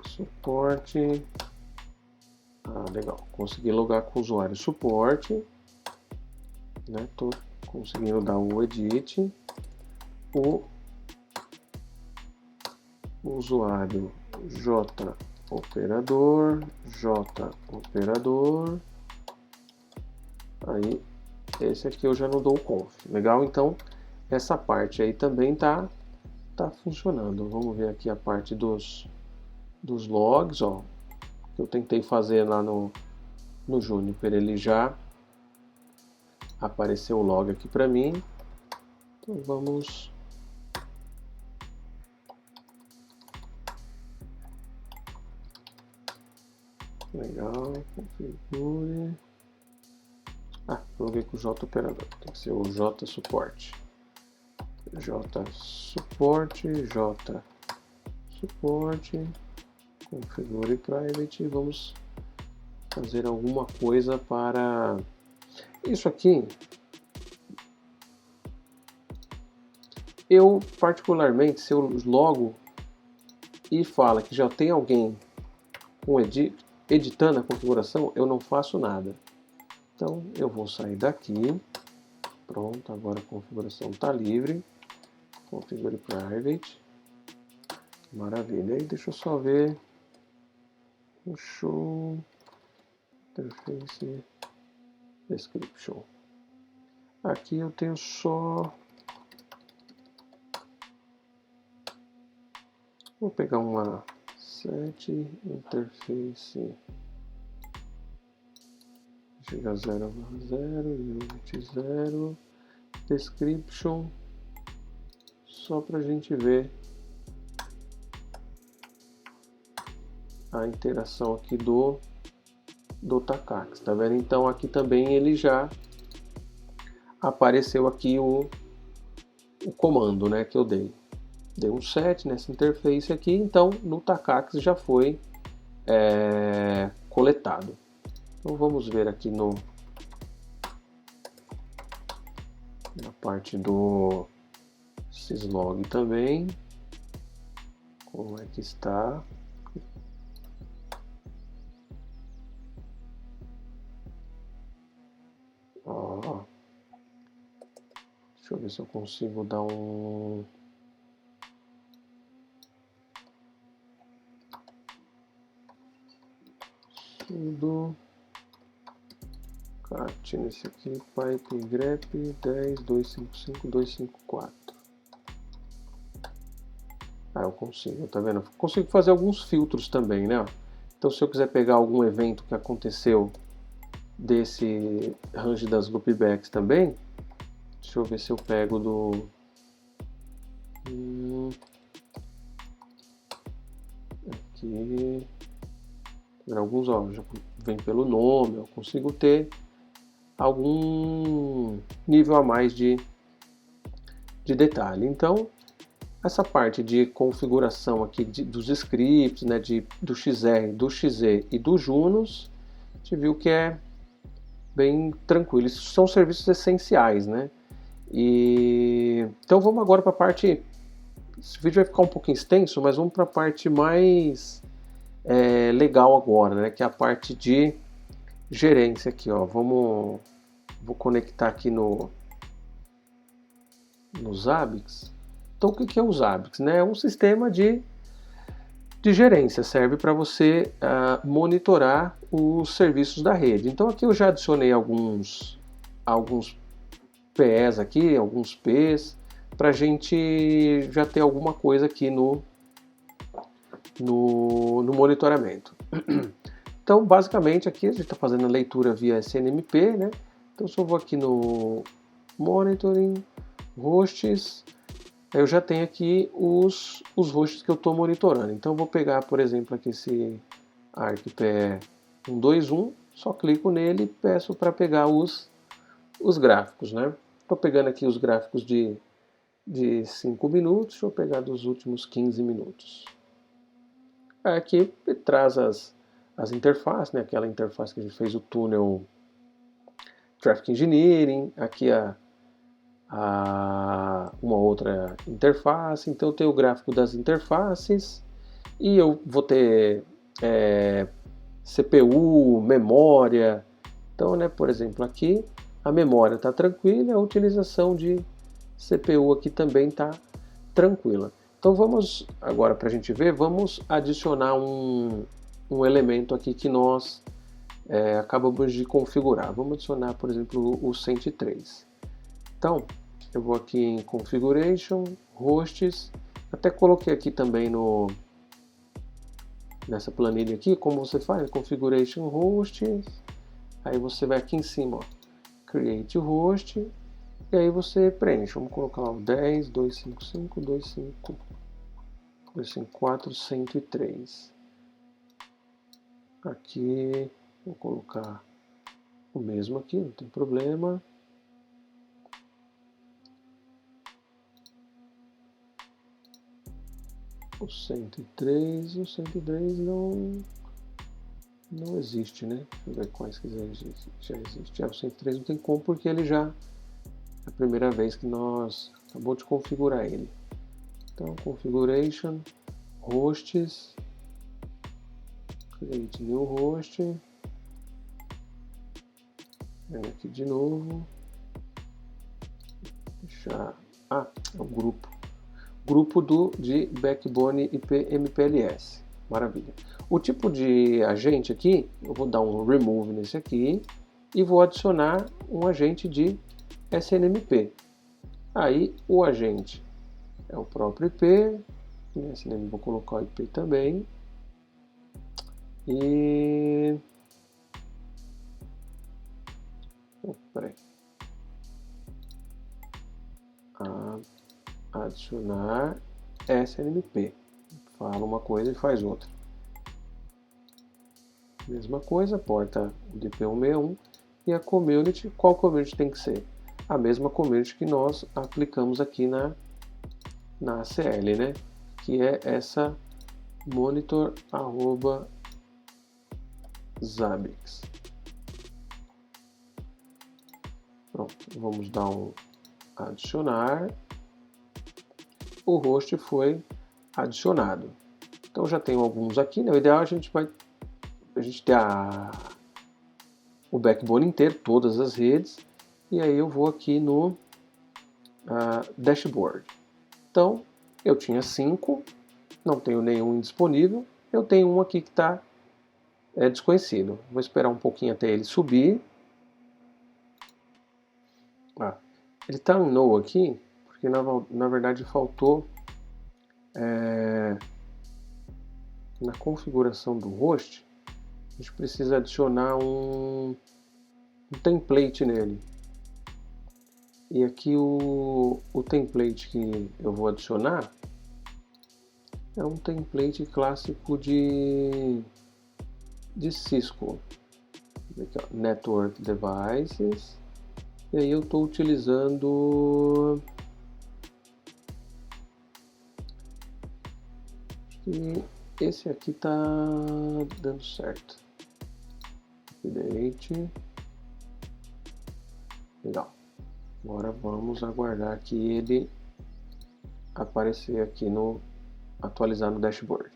Suporte. Ah, legal. Consegui logar com o usuário suporte. Né? Tô conseguindo dar o edit. O usuário joperador. Aí, esse aqui eu já não dou o conf. Legal? Então, essa parte aí também tá funcionando. Vamos ver aqui a parte dos logs, ó, que eu tentei fazer lá no Juniper, ele já apareceu o log aqui para mim. Então vamos legal, configure. Coloquei com o JOperador, tem que ser o JSupport. JSupport. Configure Private e vamos fazer alguma coisa para isso aqui. Eu particularmente, se eu logo e fala que já tem alguém editando a configuração, eu não faço nada. Então eu vou sair daqui. Pronto, agora a configuração está livre. Configure Private. Maravilha. E deixa eu só ver. O show interface description. Aqui eu tenho só. Vou pegar uma set interface. Chega 0/0, unit 0, description, só para a gente ver a interação aqui do Takacs, tá vendo? Então aqui também ele já apareceu aqui o comando, né, que eu dei. Dei um set nessa interface aqui, então no Takacs já foi coletado. Então vamos ver aqui na parte do syslog também, como é que está. Ó, deixa eu ver se eu consigo dar um... sudo cat nesse aqui, pipe grep 10.255.254. Eu consigo, tá vendo? Consigo fazer alguns filtros também, né? Então se eu quiser pegar algum evento que aconteceu desse range das loopbacks também, deixa eu ver se eu pego do... aqui... alguns, ó, já vem pelo nome, eu consigo ter algum nível a mais de detalhe. Então, essa parte de configuração aqui dos scripts, né, do XR, do XZ e do Junos, a gente viu que é bem tranquilo. Isso são serviços essenciais, né? Então vamos agora para a parte... Esse vídeo vai ficar um pouquinho extenso, mas vamos para a parte mais legal agora, né? Que é a parte de gerência aqui, ó. Vou conectar aqui no Zabbix. Então o que é o Zabbix? Né? É um sistema de gerência, serve para você monitorar os serviços da rede. Então aqui eu já adicionei alguns PEs aqui, alguns Ps, para a gente já ter alguma coisa aqui no monitoramento. Então basicamente aqui a gente está fazendo a leitura via SNMP, né? Então se eu vou aqui no Monitoring, Hosts, eu já tenho aqui os hosts que eu estou monitorando. Então eu vou pegar, por exemplo, aqui esse ArcPE 121, só clico nele e peço para pegar os gráficos, né? Estou pegando aqui os gráficos de 5 minutos, deixa eu pegar dos últimos 15 minutos. Aqui traz as interfaces, né? Aquela interface que a gente fez o túnel Traffic Engineering, aqui uma outra interface, então eu tenho o gráfico das interfaces e eu vou ter CPU, memória. Então, né, por exemplo, aqui a memória está tranquila, a utilização de CPU aqui também está tranquila. Então vamos agora, para a gente ver, vamos adicionar um elemento aqui que nós acabamos de configurar. Vamos adicionar, por exemplo, o 103. Então, eu vou aqui em Configuration, Hosts, até coloquei aqui também nessa planilha aqui, como você faz, Configuration Hosts, aí você vai aqui em cima, ó, Create Host, e aí você preenche, vamos colocar lá o 10.255.254, 103. Aqui, vou colocar o mesmo aqui, não tem problema. O 103 não existe, né? Deixa eu ver quais que já existe. O 103 não tem como, porque ele já é a primeira vez que nós acabou de configurar ele. Então, configuration, hosts, create new host, vem aqui de novo, deixar, é o grupo de Backbone IP MPLS, maravilha. O tipo de agente aqui, eu vou dar um remove nesse aqui e vou adicionar um agente de SNMP. Aí o agente é o próprio IP, nesse nome vou colocar o IP também, e adicionar SNMP, fala uma coisa e faz outra. Mesma coisa, porta DP161 e a community, qual community tem que ser? A mesma community que nós aplicamos aqui na ACL, né? Que é essa monitor@Zabbix. Pronto, vamos dar um adicionar. O host foi adicionado. Então já tenho alguns aqui, né? O ideal é a gente ter o backbone inteiro, todas as redes, e aí eu vou aqui no dashboard. Então eu tinha 5, não tenho nenhum disponível, eu tenho um aqui que está desconhecido. Vou esperar um pouquinho até ele subir. Ele está em no aqui, porque na verdade faltou na configuração do host, a gente precisa adicionar um template nele. E aqui o template que eu vou adicionar é um template clássico de Cisco. Aqui, ó, Network Devices. E aí eu estou utilizando e esse aqui está dando certo. Update. Legal. Agora vamos aguardar que ele aparecer aqui no atualizar no dashboard.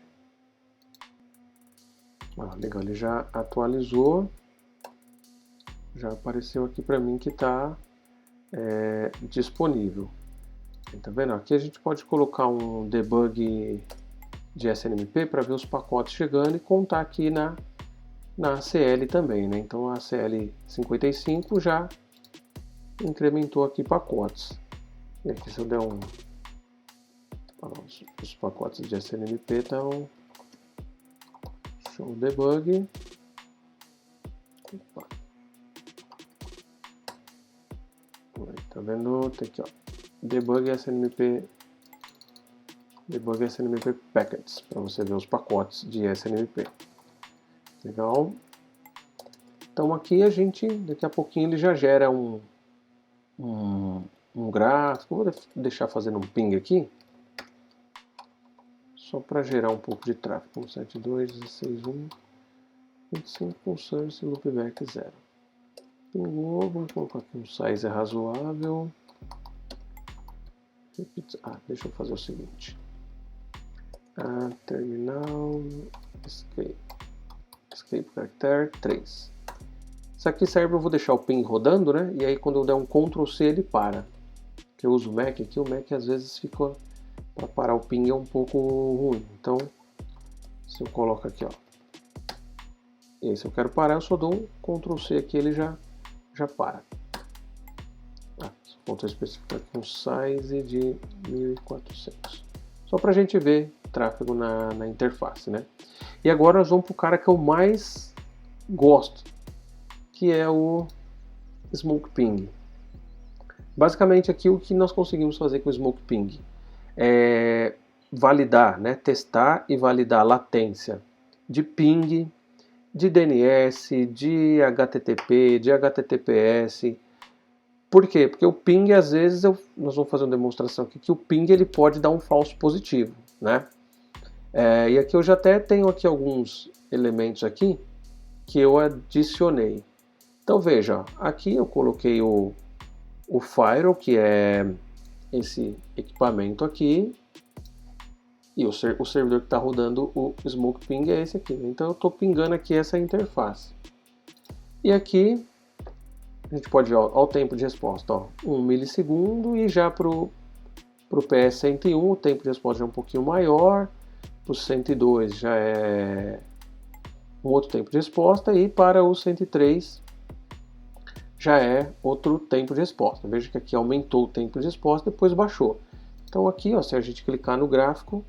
Legal, ele já atualizou. Já apareceu aqui para mim que está disponível. Tá vendo? Aqui a gente pode colocar um debug de SNMP para ver os pacotes chegando e contar aqui na ACL também, né? Então a ACL 55 já incrementou aqui pacotes. E aqui se eu der os pacotes de SNMP estão show debug. Opa. Tá vendo? Tem aqui, ó, debug SNMP packets, para você ver os pacotes de SNMP. Legal. Então aqui a gente, daqui a pouquinho ele já gera um gráfico. Vou deixar fazendo um ping aqui, só para gerar um pouco de tráfego. 172.16.1.25 com service loopback 0. Pingou, vamos colocar aqui um size razoável. Deixa eu fazer o seguinte. Terminal escape character 3. Isso aqui serve, eu vou deixar o ping rodando, né? E aí quando eu der um Ctrl C ele para. Que eu uso o Mac aqui, o Mac às vezes fica para parar o ping é um pouco ruim. Então, se eu coloco aqui, ó, e aí se eu quero parar, eu só dou um Ctrl C aqui, ele já para. Faltou especificar aqui um size de 1400. Só para a gente ver tráfego na interface, né? E agora nós vamos para o cara que eu mais gosto, que é o Smoke Ping. Basicamente aqui o que nós conseguimos fazer com o Smoke Ping é validar, né? Testar e validar a latência de ping, de DNS, de HTTP, de HTTPS. Por quê? Porque o ping, às vezes, nós vamos fazer uma demonstração aqui, que o ping ele pode dar um falso positivo, né? E aqui eu já até tenho aqui alguns elementos aqui que eu adicionei. Então veja, aqui eu coloquei o Firewall, que é esse equipamento aqui, e o servidor que está rodando o Smoke Ping é esse aqui. Então eu estou pingando aqui essa interface. E aqui a gente pode ver ao tempo de resposta, ó, 1 milissegundo, e já para o PS101 o tempo de resposta já é um pouquinho maior, para o 102 já é um outro tempo de resposta, e para o 103 já é outro tempo de resposta. Veja que aqui aumentou o tempo de resposta, depois baixou. Então aqui, ó, se a gente clicar no gráfico,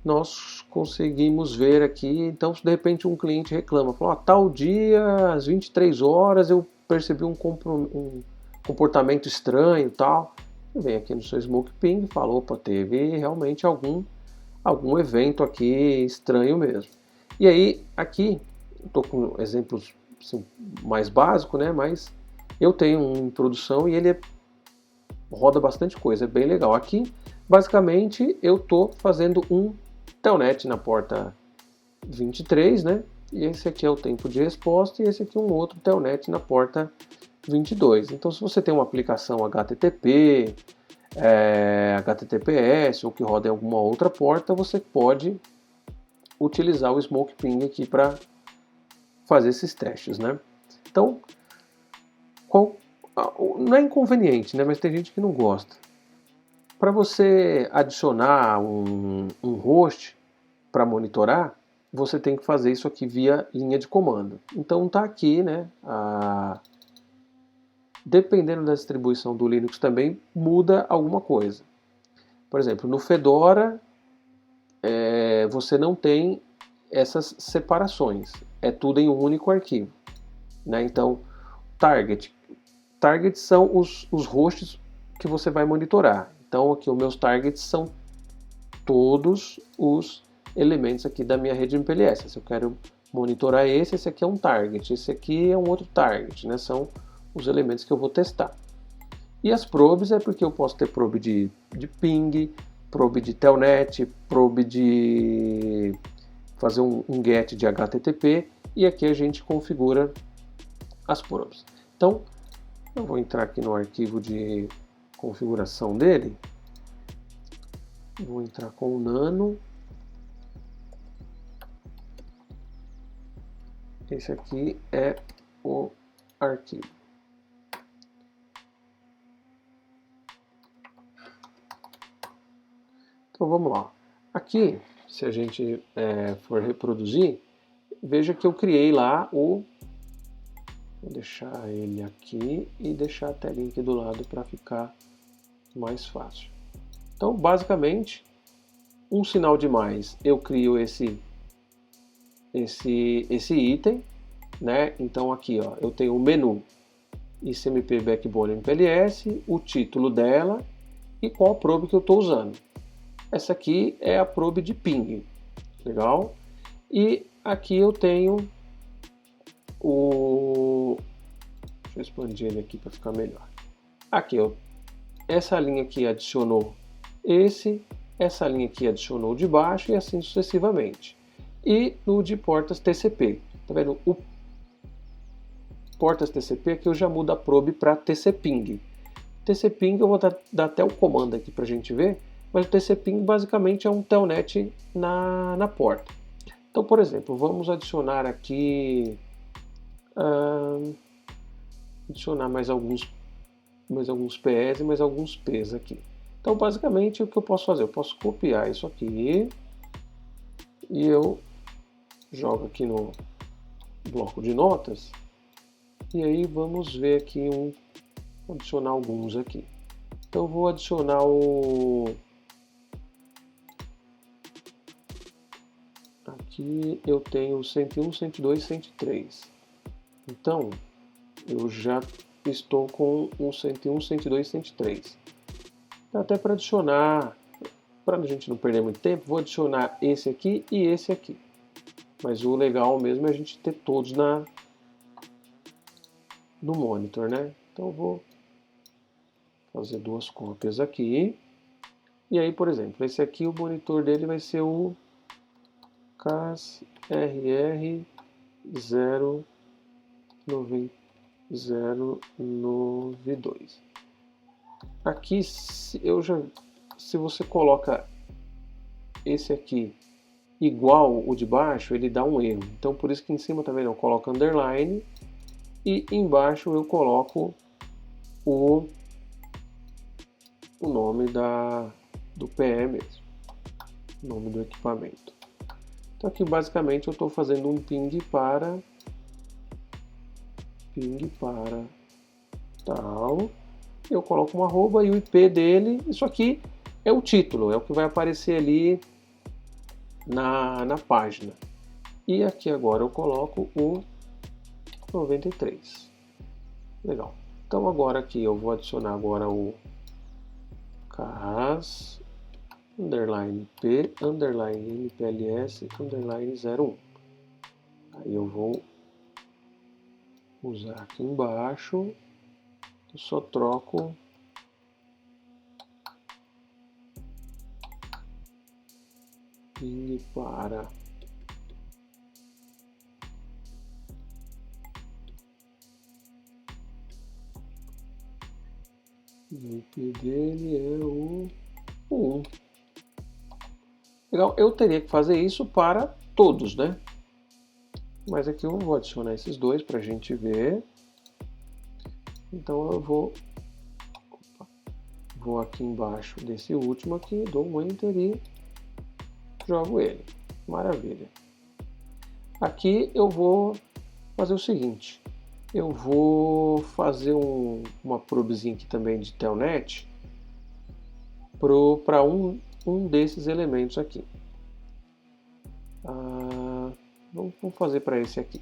nós conseguimos ver aqui. Então, se de repente um cliente reclama, fala, tal dia, às 23 horas, eu percebi um comportamento estranho e tal. Vem aqui no seu Smoke Ping e fala, opa, teve realmente algum evento aqui estranho mesmo. E aí, aqui, estou com exemplos assim, mais básicos, né? Mas eu tenho um em produção e ele roda bastante coisa, é bem legal. Aqui, basicamente, eu estou fazendo um telnet na porta 23, né? E esse aqui é o tempo de resposta e esse aqui é um outro telnet na porta 22. Então, se você tem uma aplicação HTTP, HTTPS ou que roda em alguma outra porta, você pode utilizar o Smoke Ping aqui para fazer esses testes, né? Então, não é inconveniente, né? Mas tem gente que não gosta. Para você adicionar um host para monitorar, você tem que fazer isso aqui via linha de comando. Então tá aqui, né? Dependendo da distribuição do Linux também muda alguma coisa. Por exemplo, no Fedora você não tem essas separações. É tudo em um único arquivo. Né? Então, target são os hosts que você vai monitorar. Então aqui os meus targets são todos os elementos aqui da minha rede MPLS. Se eu quero monitorar esse aqui é um target, esse aqui é um outro target, né? São os elementos que eu vou testar. E as probes é porque eu posso ter probe de ping, probe de telnet, probe de fazer um get de HTTP, e aqui a gente configura as probes. Então, eu vou entrar aqui no arquivo de configuração dele, vou entrar com o nano. Esse aqui é o arquivo. Então vamos lá. Aqui, se a gente for reproduzir, veja que eu criei lá o... Vou deixar ele aqui e deixar a telinha aqui do lado para ficar mais fácil. Então, basicamente, um sinal de mais, eu crio esse item, né? Então aqui, ó, eu tenho o menu ICMP Backbone MPLS, o título dela e qual probe que eu estou usando. Essa aqui é a probe de ping, legal? E aqui eu tenho o... Deixa eu expandir ele aqui para ficar melhor. Aqui, ó, essa linha aqui adicionou essa linha aqui adicionou de baixo e assim sucessivamente. E no de portas TCP, tá vendo? O portas TCP aqui eu já mudo a probe para TCPing. TCPing eu vou dar até o comando aqui para a gente ver, mas o TCPing basicamente é um telnet na porta. Então, por exemplo, vamos adicionar aqui adicionar mais alguns PS e mais alguns Ps aqui. Então, basicamente, o que eu posso fazer? Eu posso copiar isso aqui e eu jogo aqui no bloco de notas. E aí vamos ver aqui adicionar alguns aqui. Então eu vou adicionar aqui eu tenho 101, 102, 103. Então eu já estou com o 101, 102, 103. Até para adicionar, para a gente não perder muito tempo, vou adicionar esse aqui e esse aqui. Mas o legal mesmo é a gente ter todos no monitor, né? Então eu vou fazer duas cópias aqui. E aí, por exemplo, esse aqui, o monitor dele vai ser o CAS RR09092. Aqui, se você coloca esse aqui igual o de baixo, ele dá um erro. Então, por isso que em cima também eu coloco underline e embaixo eu coloco o nome do PE mesmo, o nome do equipamento. Então aqui basicamente eu estou fazendo um ping para tal, eu coloco um arroba e o IP dele, isso aqui é o título, é o que vai aparecer ali na página. E aqui agora eu coloco o 93. Legal. Então agora aqui eu vou adicionar agora o CAS underline P underline MPLS underline 01. Aí eu vou usar aqui embaixo, eu só troco ping para o IP dele é o 1. Legal, eu teria que fazer isso para todos, né? Mas aqui eu vou adicionar esses dois para a gente ver. Então eu vou aqui embaixo desse último aqui, dou um Enter e jogo ele. Maravilha. Aqui eu vou fazer o seguinte. Eu vou fazer uma probezinha aqui também de Telnet para um desses elementos aqui. Vamos fazer para esse aqui.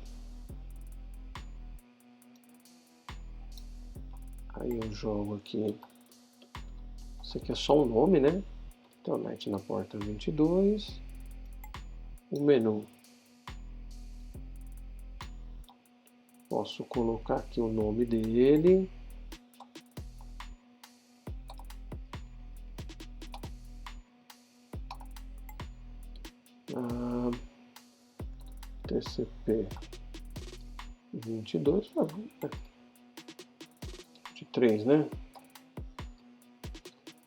Aí eu jogo aqui. Isso aqui é só um nome, né? Telnet na porta 22. O menu. Posso colocar aqui o nome dele. TCP 22, 23, né?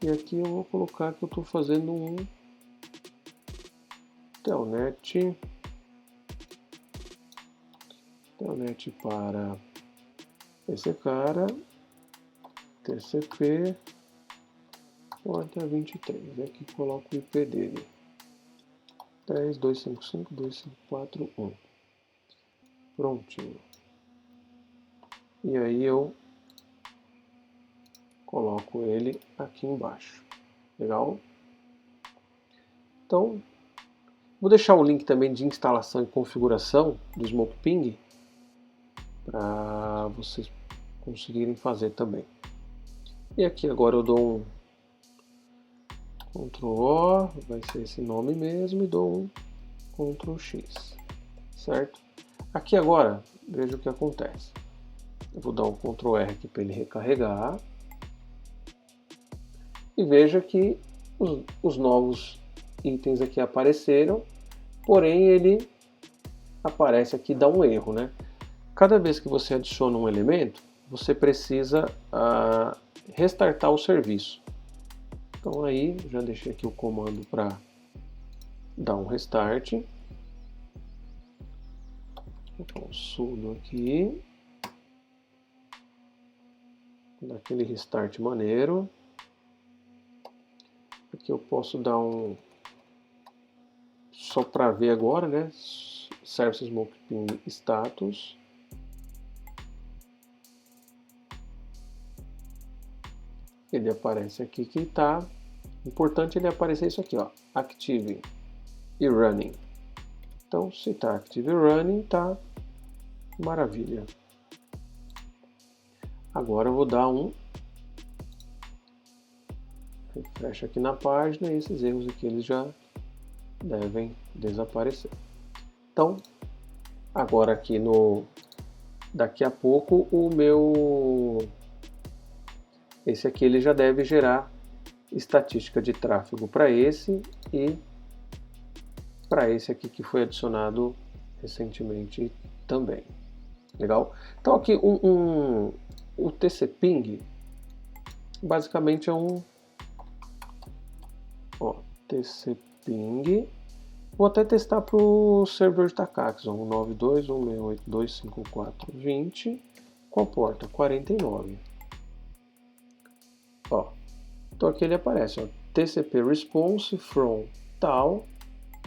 E aqui eu vou colocar que eu estou fazendo um Telnet para esse cara, TCP porta 23. Aqui coloco o IP dele. 10.255.254.1. Prontinho. E aí eu coloco ele aqui embaixo. Legal? Então, vou deixar o link também de instalação e configuração do SmokePing para vocês conseguirem fazer também. E aqui agora eu dou um Ctrl O, vai ser esse nome mesmo, e dou um Ctrl X, certo? Aqui agora, veja o que acontece. Eu vou dar um Ctrl R aqui para ele recarregar. E veja que os novos itens aqui apareceram, porém ele aparece aqui, dá um erro, né? Cada vez que você adiciona um elemento, você precisa restartar o serviço. Então aí, já deixei aqui o comando para dar um restart. Vou colocar um sudo aqui. Dar aquele restart maneiro. Aqui eu posso dar só para ver agora, né? Service SmokePing status. Ele aparece aqui que está. Importante ele aparecer isso aqui, ó, Active e Running. Então, se está Active e Running, tá maravilha. Agora eu vou dar um refresh aqui na página e esses erros aqui eles já devem desaparecer. Então, agora aqui daqui a pouco esse aqui ele já deve gerar estatística de tráfego para esse e para esse aqui que foi adicionado recentemente também. Legal? Então aqui o TCPing basicamente é um TCPing. Vou até testar para o servidor de Takacs, 192.168.254.20 com a porta 49. Ó, então aqui ele aparece, ó, TCP response from tal,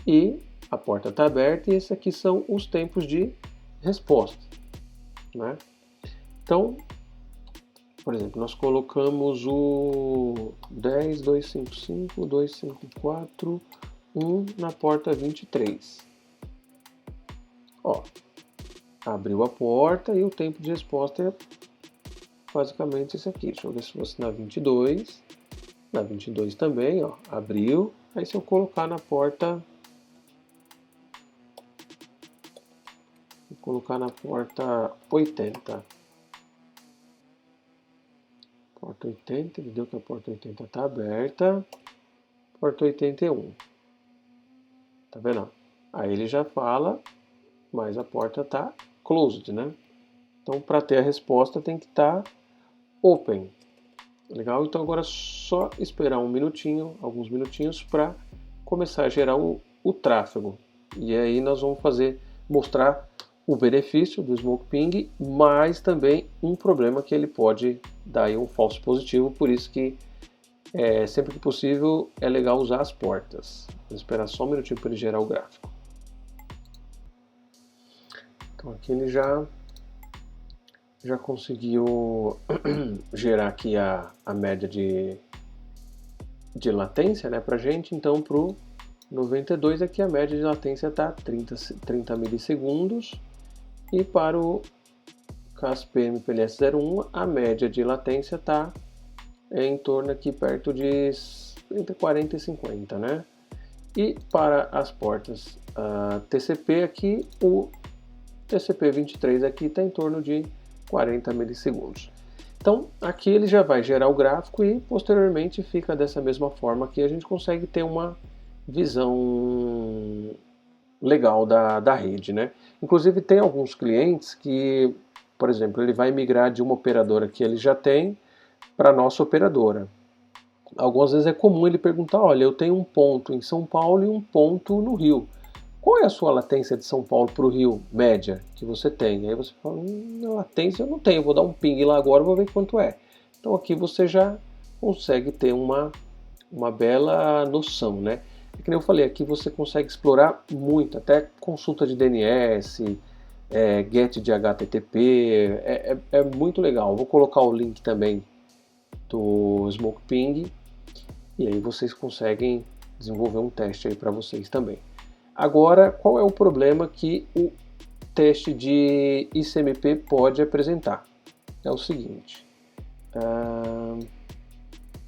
e a porta está aberta, e esses aqui são os tempos de resposta, né? Então, por exemplo, nós colocamos o 10.255.254.1 na porta 23. Ó, abriu a porta e o tempo de resposta é basicamente esse aqui. Deixa eu ver se fosse na 22. Na 22 também, ó, abriu. Aí se eu colocar na porta... Vou colocar na porta 80. Porta 80, ele deu que a porta 80 está aberta. Porta 81. Tá vendo? Aí ele já fala, mas a porta está closed, né? Então, para ter a resposta, tem que estar open. Legal? Então, agora é só esperar um minutinho, alguns minutinhos, para começar a gerar o tráfego. E aí nós vamos mostrar o benefício do Smoke Ping, mas também um problema que ele pode dar aí um falso positivo, por isso que sempre que possível é legal usar as portas. Vou esperar só um minutinho para ele gerar o gráfico. Então aqui ele já conseguiu gerar aqui a média de latência, né, para gente. Então para o 92 aqui a média de latência está 30 milissegundos, e para o CASPM PLS01 a média de latência está em torno aqui perto de entre 40 e 50, né? E para as portas TCP aqui, o TCP23 aqui está em torno de 40 milissegundos. Então aqui ele já vai gerar o gráfico e posteriormente fica dessa mesma forma que a gente consegue ter uma visão legal da rede, né? Inclusive tem alguns clientes que, por exemplo, ele vai migrar de uma operadora que ele já tem para a nossa operadora. Algumas vezes é comum ele perguntar, olha, eu tenho um ponto em São Paulo e um ponto no Rio. Qual é a sua latência de São Paulo para o Rio, média, que você tem? Aí você fala, latência eu não tenho, vou dar um ping lá agora, vou ver quanto é. Então aqui você já consegue ter uma bela noção, né? É que nem eu falei, aqui você consegue explorar muito, até consulta de DNS, get de HTTP, é muito legal. Vou colocar o link também do Smoke Ping, e aí vocês conseguem desenvolver um teste aí para vocês também. Agora, qual é o problema que o teste de ICMP pode apresentar? É o seguinte,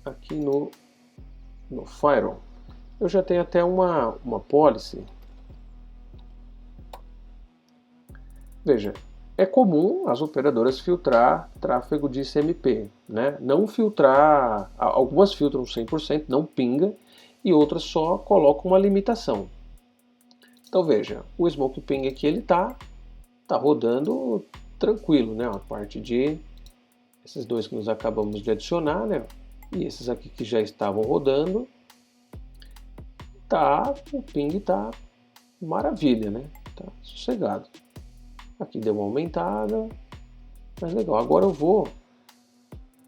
aqui no Firewall, eu já tenho até uma policy. Veja, é comum as operadoras filtrar tráfego de ICMP, né? Não filtrar, algumas filtram 100%, não pinga, e outras só colocam uma limitação. Então veja, o Smoke Ping aqui ele tá rodando tranquilo, né? A parte de esses dois que nós acabamos de adicionar, né? E esses aqui que já estavam rodando, o ping tá maravilha, né? Tá sossegado. Aqui deu uma aumentada, mas legal. Agora eu vou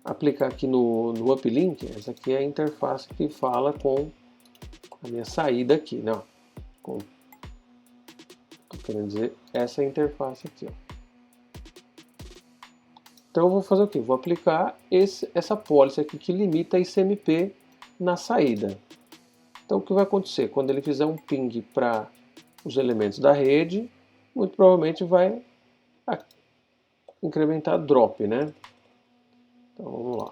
aplicar aqui no uplink. Essa aqui é a interface que fala com a minha saída aqui, né? Tô querendo dizer essa interface aqui, ó. Então eu vou fazer o quê? Vou aplicar essa policy aqui que limita a ICMP na saída. Então o que vai acontecer? Quando ele fizer um ping para os elementos da rede, muito provavelmente vai incrementar drop, né? Então vamos lá.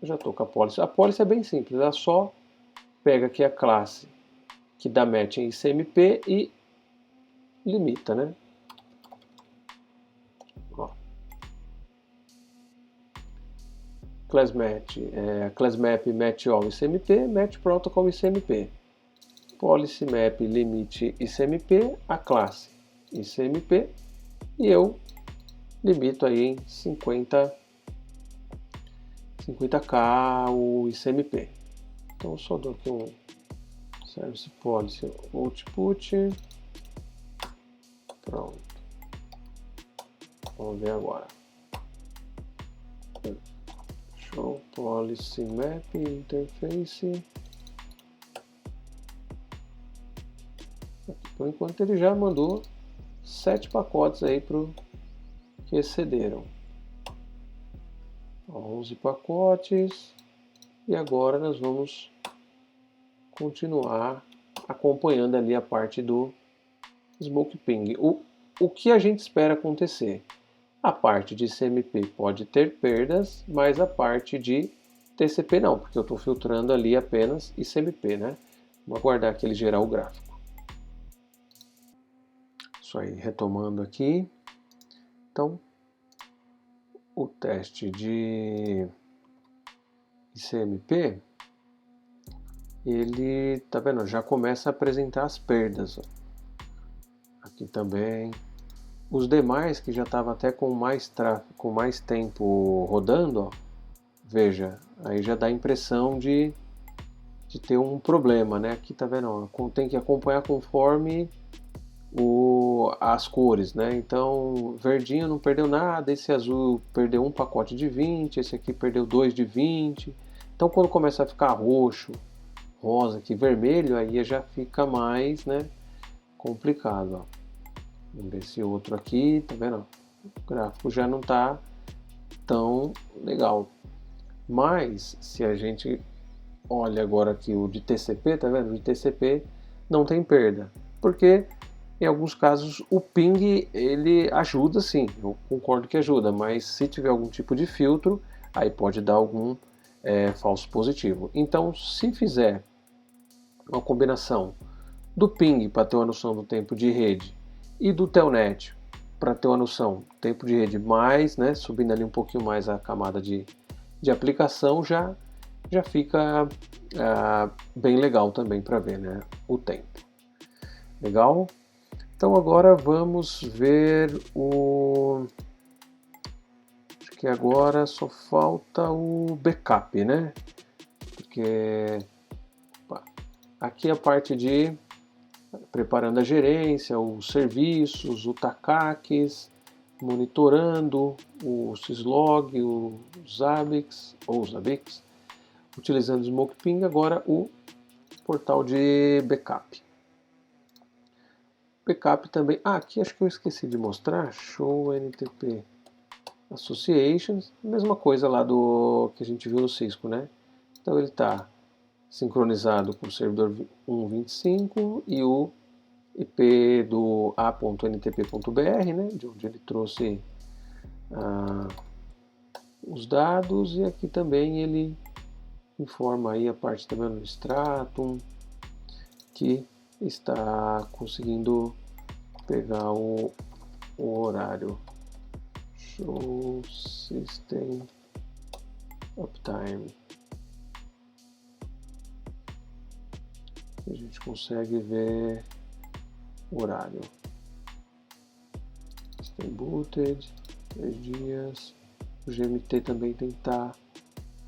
Eu já estou com a policy. A policy é bem simples, ela só pega aqui a classe que dá match em ICMP e limita, né? Ó. Class map match all ICMP, match protocol ICMP. policy map limite ICMP, a classe ICMP, e eu limito aí em 50k o ICMP. Então eu só dou aqui um service policy output, pronto. Vamos ver agora. Show policy map interface. Por enquanto ele já mandou 7 pacotes aí que excederam. 11 pacotes. E agora nós vamos continuar acompanhando ali a parte do Smoke Ping. O que a gente espera acontecer? A parte de CMP pode ter perdas, mas a parte de TCP não, porque eu estou filtrando ali apenas ICMP, né? Vou aguardar que ele gerar o gráfico. Isso aí, retomando aqui. Então, o teste de ICMP, ele, tá vendo, já começa a apresentar as perdas. Aqui também. Os demais, que já estava até com mais tempo rodando, ó, veja, aí já dá a impressão de ter um problema, né? Aqui tá vendo, ó, tem que acompanhar conforme as cores, né? Então, verdinho não perdeu nada, esse azul perdeu um pacote de 20, esse aqui perdeu 2 de 20. Então, quando começa a ficar roxo, rosa, aqui vermelho, aí já fica mais, né, complicado, ó. Vamos ver esse outro aqui, tá vendo? O gráfico já não tá tão legal. Mas, se a gente olha agora aqui o de TCP, tá vendo? O de TCP não tem perda. Porque, em alguns casos, o ping, ele ajuda sim. Eu concordo que ajuda, mas se tiver algum tipo de filtro, aí pode dar algum falso positivo. Então, se fizer uma combinação do ping para ter uma noção do tempo de rede e do telnet para ter uma noção do tempo de rede mais, né, subindo ali um pouquinho mais a camada de aplicação, já fica bem legal também para ver, né, o tempo. Legal? Então agora vamos ver acho que agora só falta o backup, né? Porque aqui a parte de preparando a gerência, os serviços, o TACACs, monitorando o syslog, o Zabbix, ou Zabbix, utilizando o Smoke Ping, agora o portal de backup. Backup também, aqui acho que eu esqueci de mostrar, Show NTP Associations, mesma coisa lá do que a gente viu no Cisco, né? Então ele está sincronizado com o servidor 1.25 e o IP do a.ntp.br, né, de onde ele trouxe os dados, e aqui também ele informa aí a parte também do Stratum, que está conseguindo pegar o horário. Show System Uptime. A gente consegue ver o horário. System booted, 3 dias. O GMT também tem que estar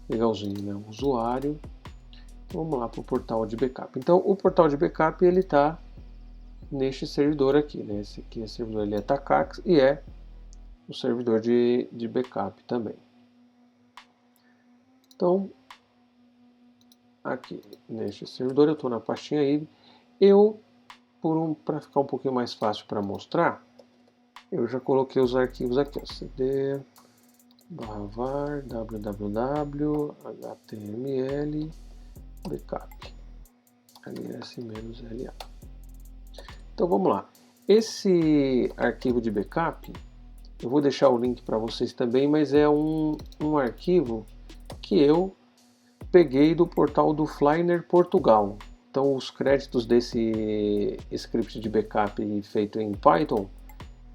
legalzinho, né? O usuário. Então, vamos lá para o portal de backup. Então, o portal de backup ele está neste servidor aqui, né? Esse aqui é o servidor, ele é TACACS e é o servidor de backup também. Então, aqui neste servidor eu estou na pastinha IB. Para ficar um pouquinho mais fácil para mostrar, eu já coloquei os arquivos aqui, ó, cd /var www html backup ls-la. Então vamos lá. Esse arquivo de backup, eu vou deixar o link para vocês também, mas é um arquivo que eu peguei do portal do Flyner Portugal. Então os créditos desse script de backup feito em Python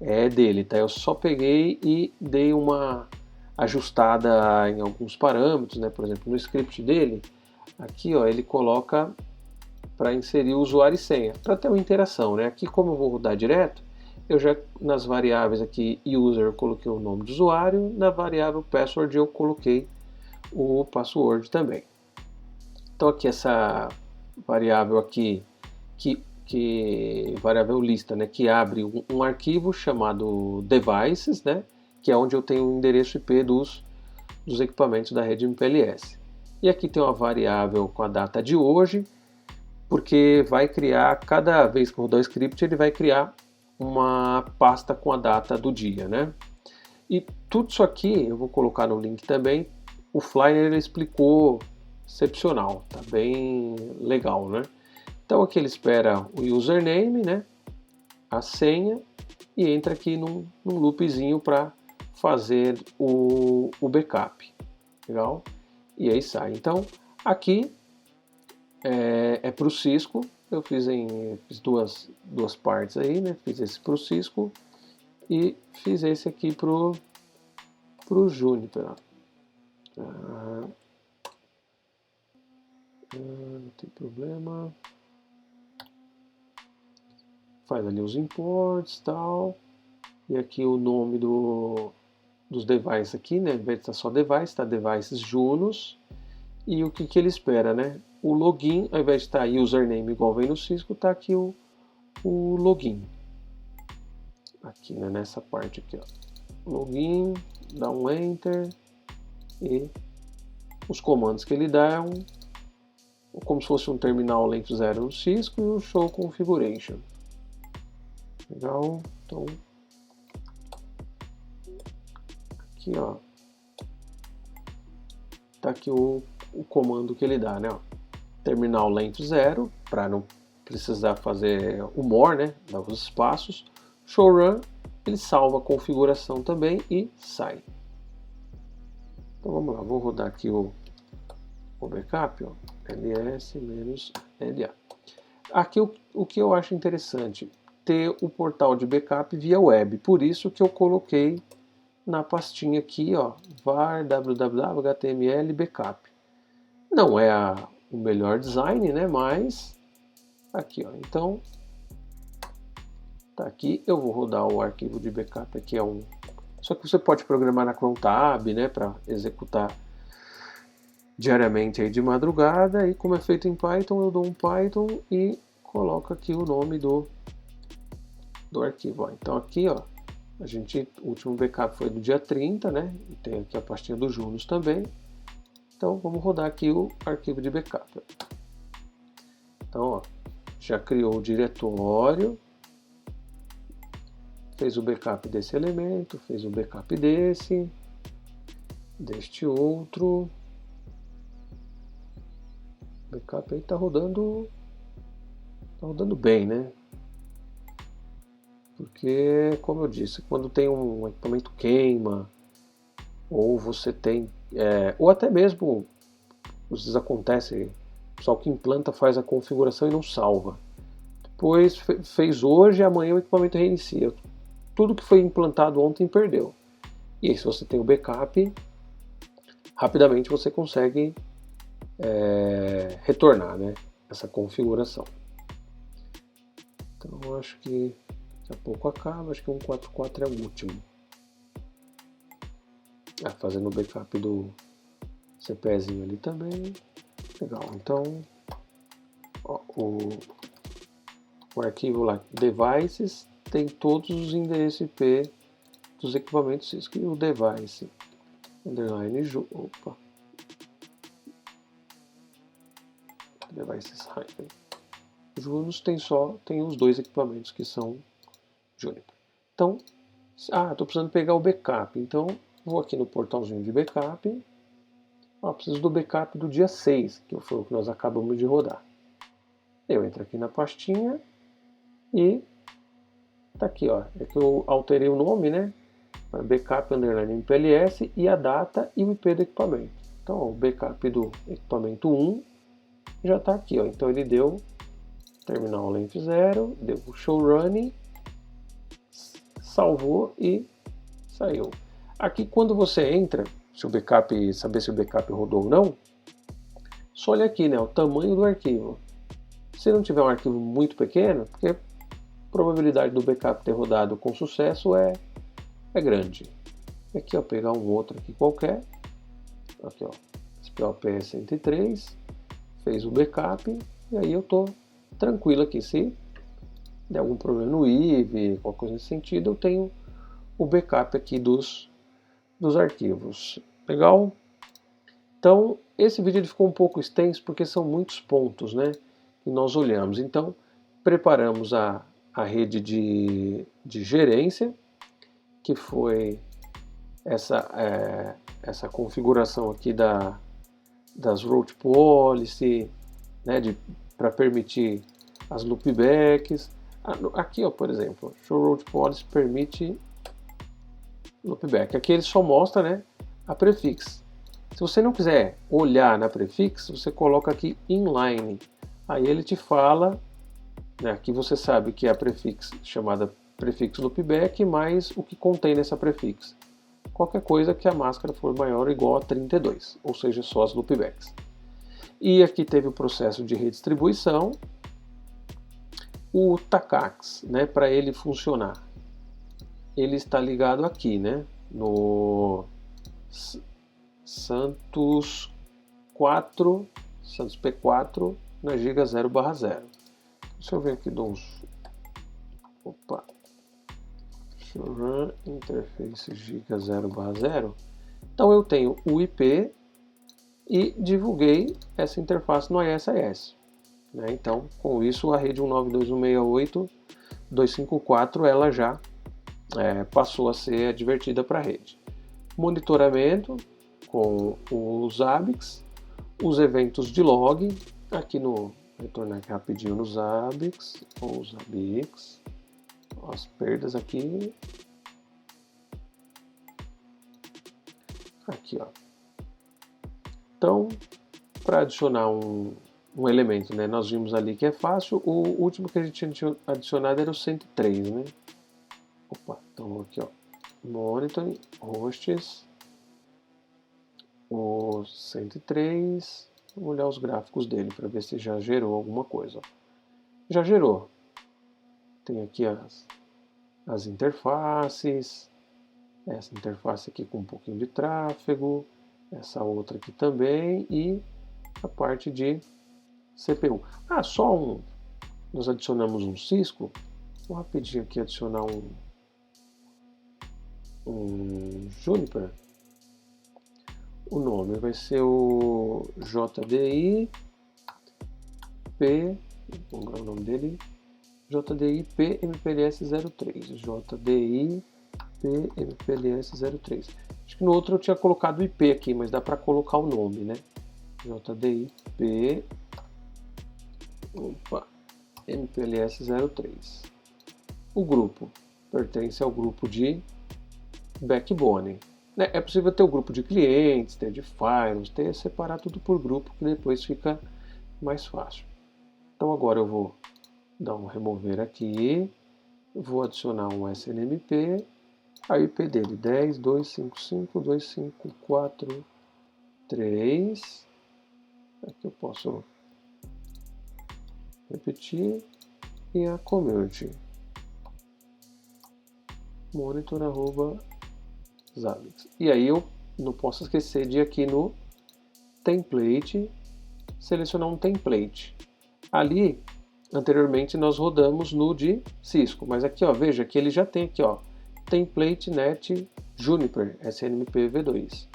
é dele, tá? Eu só peguei e dei uma ajustada em alguns parâmetros, né? Por exemplo, no script dele, aqui ó, ele coloca para inserir o usuário e senha, para ter uma interação, né? Aqui, como eu vou rodar direto, eu já nas variáveis aqui user eu coloquei o nome do usuário, na variável password eu coloquei o password também. Então aqui essa variável aqui, variável lista, né, que abre um arquivo chamado devices, né, que é onde eu tenho o endereço IP dos equipamentos da rede MPLS. E aqui tem uma variável com a data de hoje, porque vai criar, cada vez que eu rodar o script, ele vai criar uma pasta com a data do dia, né? E tudo isso aqui, eu vou colocar no link também, o Flyer ele explicou excepcional, tá bem legal, né? Então aqui ele espera o username, né? A senha e entra aqui num loopzinho para fazer o backup, legal? E aí sai. Então aqui é para o Cisco, eu fiz duas partes aí, né? Fiz esse para o Cisco e fiz esse aqui pro Juniper. Não tem problema. Faz ali os imports e tal. E aqui o nome dos devices aqui, né? Ao invés de estar só device, está devices Junos. E o que ele espera, né? O login, ao invés de estar username igual vem no Cisco, está aqui o login. Aqui, né? Nessa parte aqui, ó. Login, dá um enter e os comandos que ele dá é como se fosse um terminal length 0 no Cisco e o show configuration. Legal, então aqui, ó, tá aqui o comando que ele dá, né? Ó. Terminal length 0 para não precisar fazer o more, né? Dar os espaços. Show run, ele salva a configuração também e sai. Então vamos lá, vou rodar aqui o backup, ó, ls-la. Aqui o que eu acho interessante, ter o portal de backup via web, por isso que eu coloquei na pastinha aqui, ó, var www html backup. Não é o melhor design, né, mas aqui, ó, então tá aqui, eu vou rodar o arquivo de backup aqui, só que você pode programar na cron tab, né, para executar diariamente aí de madrugada, e como é feito em Python, eu dou um Python e coloco aqui o nome do arquivo. Ó. Então aqui, ó, o último backup foi do dia 30, né? E tem aqui a pastinha do Junos também. Então vamos rodar aqui o arquivo de backup. Então, ó, já criou o diretório, fez o backup desse elemento, fez o backup deste outro. O backup aí tá rodando bem, né? Porque, como eu disse, quando tem um equipamento queima, ou você tem, ou até mesmo, às vezes acontece, o pessoal que implanta faz a configuração e não salva. Depois fez hoje, amanhã o equipamento reinicia. Tudo que foi implantado ontem perdeu. E aí, se você tem o backup, rapidamente você consegue retornar, né, essa configuração. Então eu acho que daqui a pouco acaba, acho que o 144 é o último. Fazendo o backup do CPEzinho ali também. Legal, então ó, o arquivo lá, devices, tem todos os endereços IP dos equipamentos Cisco. E o device underline devices Junos tem os dois equipamentos que são Juniper. Então, estou precisando pegar o backup. Então, vou aqui no portalzinho de backup. Preciso do backup do dia 6, que foi o que nós acabamos de rodar. Eu entro aqui na pastinha e tá aqui, ó. É que eu alterei o nome, né? Backup underline MPLS e a data e o IP do equipamento. Então, ó, o backup do equipamento 1 já está aqui, ó. Então ele deu terminal length 0, deu o show running, salvou e saiu. Aqui quando você entra, saber se o backup rodou ou não, só olha aqui, né, o tamanho do arquivo. Se não tiver um arquivo muito pequeno, porque a probabilidade do backup ter rodado com sucesso é grande. Aqui, ó, pegar um outro aqui qualquer. Aqui, ó, SPOP 103, fez o backup, e aí eu tô tranquilo aqui. Se der algum problema no IVE, qualquer coisa nesse sentido, eu tenho o backup aqui dos arquivos. Legal? Então, esse vídeo ele ficou um pouco extenso porque são muitos pontos, né, que nós olhamos. Então, preparamos a rede de gerência, que foi essa configuração aqui das route policy, né, para permitir as loopbacks. Aqui, ó, por exemplo, show route policy permite loopback. Aqui ele só mostra, né, a prefix. Se você não quiser olhar na prefix, você coloca aqui inline. Aí ele te fala, né, aqui você sabe que é a prefix chamada prefix loopback, mais o que contém nessa prefix. Qualquer coisa que a máscara for maior ou igual a 32, ou seja, só as loopbacks. E aqui teve o processo de redistribuição. O TACAX, né, para ele funcionar, ele está ligado aqui, né, no Santos P4 na giga 0/0. Deixa eu ver aqui, dou uns... Opa! Run interface giga 0/0. Então eu tenho o IP e divulguei essa interface no ISIS. Né? Então, com isso, a rede 192.168.254 ela já passou a ser advertida para a rede. Monitoramento com os Zabbix, os eventos de log, aqui no... retornar aqui rapidinho nos Zabbix, as perdas aqui, ó. Então, para adicionar um elemento, né, nós vimos ali que é fácil. O último que a gente tinha adicionado era o 103, né? Opa, então aqui, ó, monitoring, hosts, o 103, vamos olhar os gráficos dele para ver se já gerou alguma coisa. Já gerou. Tem aqui as interfaces, essa interface aqui com um pouquinho de tráfego, essa outra aqui também, e a parte de CPU. Nós adicionamos um Cisco. Vou rapidinho aqui adicionar um Juniper. O nome vai ser o JDI P, vamos ver o nome dele, JDI PMPLS 03, JDI PMPLS 03. Acho que no outro eu tinha colocado o IP aqui, mas dá para colocar o nome, né? JDI MPLS 03. O grupo pertence ao grupo de Backbone. É possível ter o grupo de clientes, ter de firewalls, separar tudo por grupo, que depois fica mais fácil. Então agora eu vou dar um remover aqui, vou adicionar um SNMP, a IP dele 10.255.254.3. Aqui eu posso repetir, e a community monitor@zabbix. E aí eu não posso esquecer de ir aqui no template, selecionar um template. Ali, anteriormente nós rodamos no de Cisco, mas aqui, ó, veja que ele já tem aqui, ó, template net Juniper SNMP V2.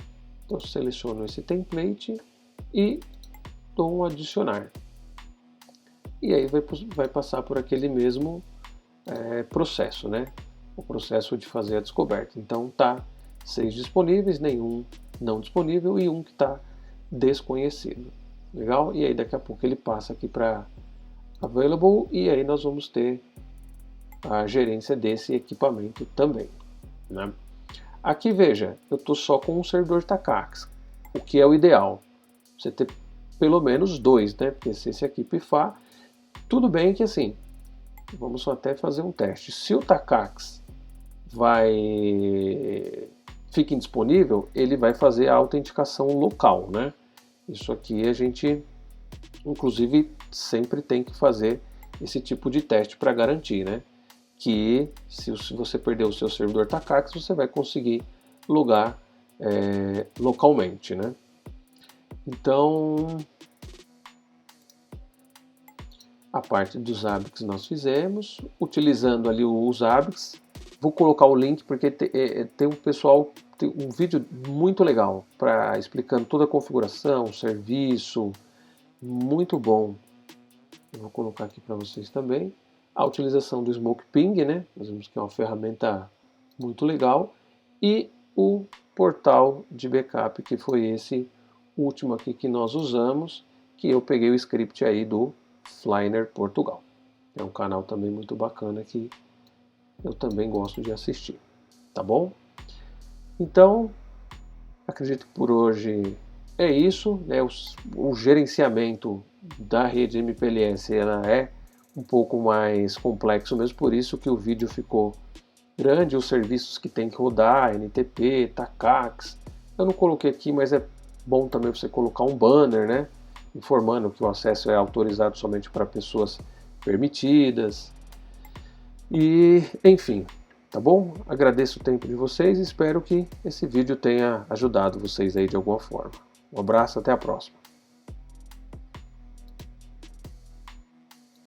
Então eu seleciono esse template e dou um adicionar. E aí vai passar por aquele mesmo processo, né? O processo de fazer a descoberta. Então tá 6 disponíveis, nenhum não disponível e um que está desconhecido. Legal? E aí daqui a pouco ele passa aqui para available e aí nós vamos ter a gerência desse equipamento também. Né? Aqui veja, eu estou só com um servidor TACAX, o que é o ideal. Você ter pelo menos 2, né? Porque se esse aqui pifar, tudo bem que assim, vamos só até fazer um teste. Se o TACAX fica indisponível, ele vai fazer a autenticação local, né? Isso aqui a gente Inclusive, sempre tem que fazer esse tipo de teste para garantir, né? Que se você perder o seu servidor Takax, você vai conseguir logar localmente, né? Então, a parte dos Zabbix nós fizemos, utilizando ali o Zabbix. Vou colocar o link porque tem um pessoal, tem um vídeo muito legal para explicando toda a configuração, o serviço, muito bom. Eu vou colocar aqui para vocês também. A utilização do Smoke Ping, né? Nós vimos que é uma ferramenta muito legal. E o portal de backup, que foi esse último aqui que nós usamos, que eu peguei o script aí do Flyner Portugal. É um canal também muito bacana que eu também gosto de assistir, tá bom? Então, acredito que por hoje é isso, né? O gerenciamento da rede MPLS ela é um pouco mais complexo mesmo, por isso que o vídeo ficou grande, os serviços que tem que rodar, NTP, Takax, eu não coloquei aqui, mas é bom também você colocar um banner, né? Informando que o acesso é autorizado somente para pessoas permitidas. E, enfim, tá bom? Agradeço o tempo de vocês e espero que esse vídeo tenha ajudado vocês aí de alguma forma. Um abraço, até a próxima.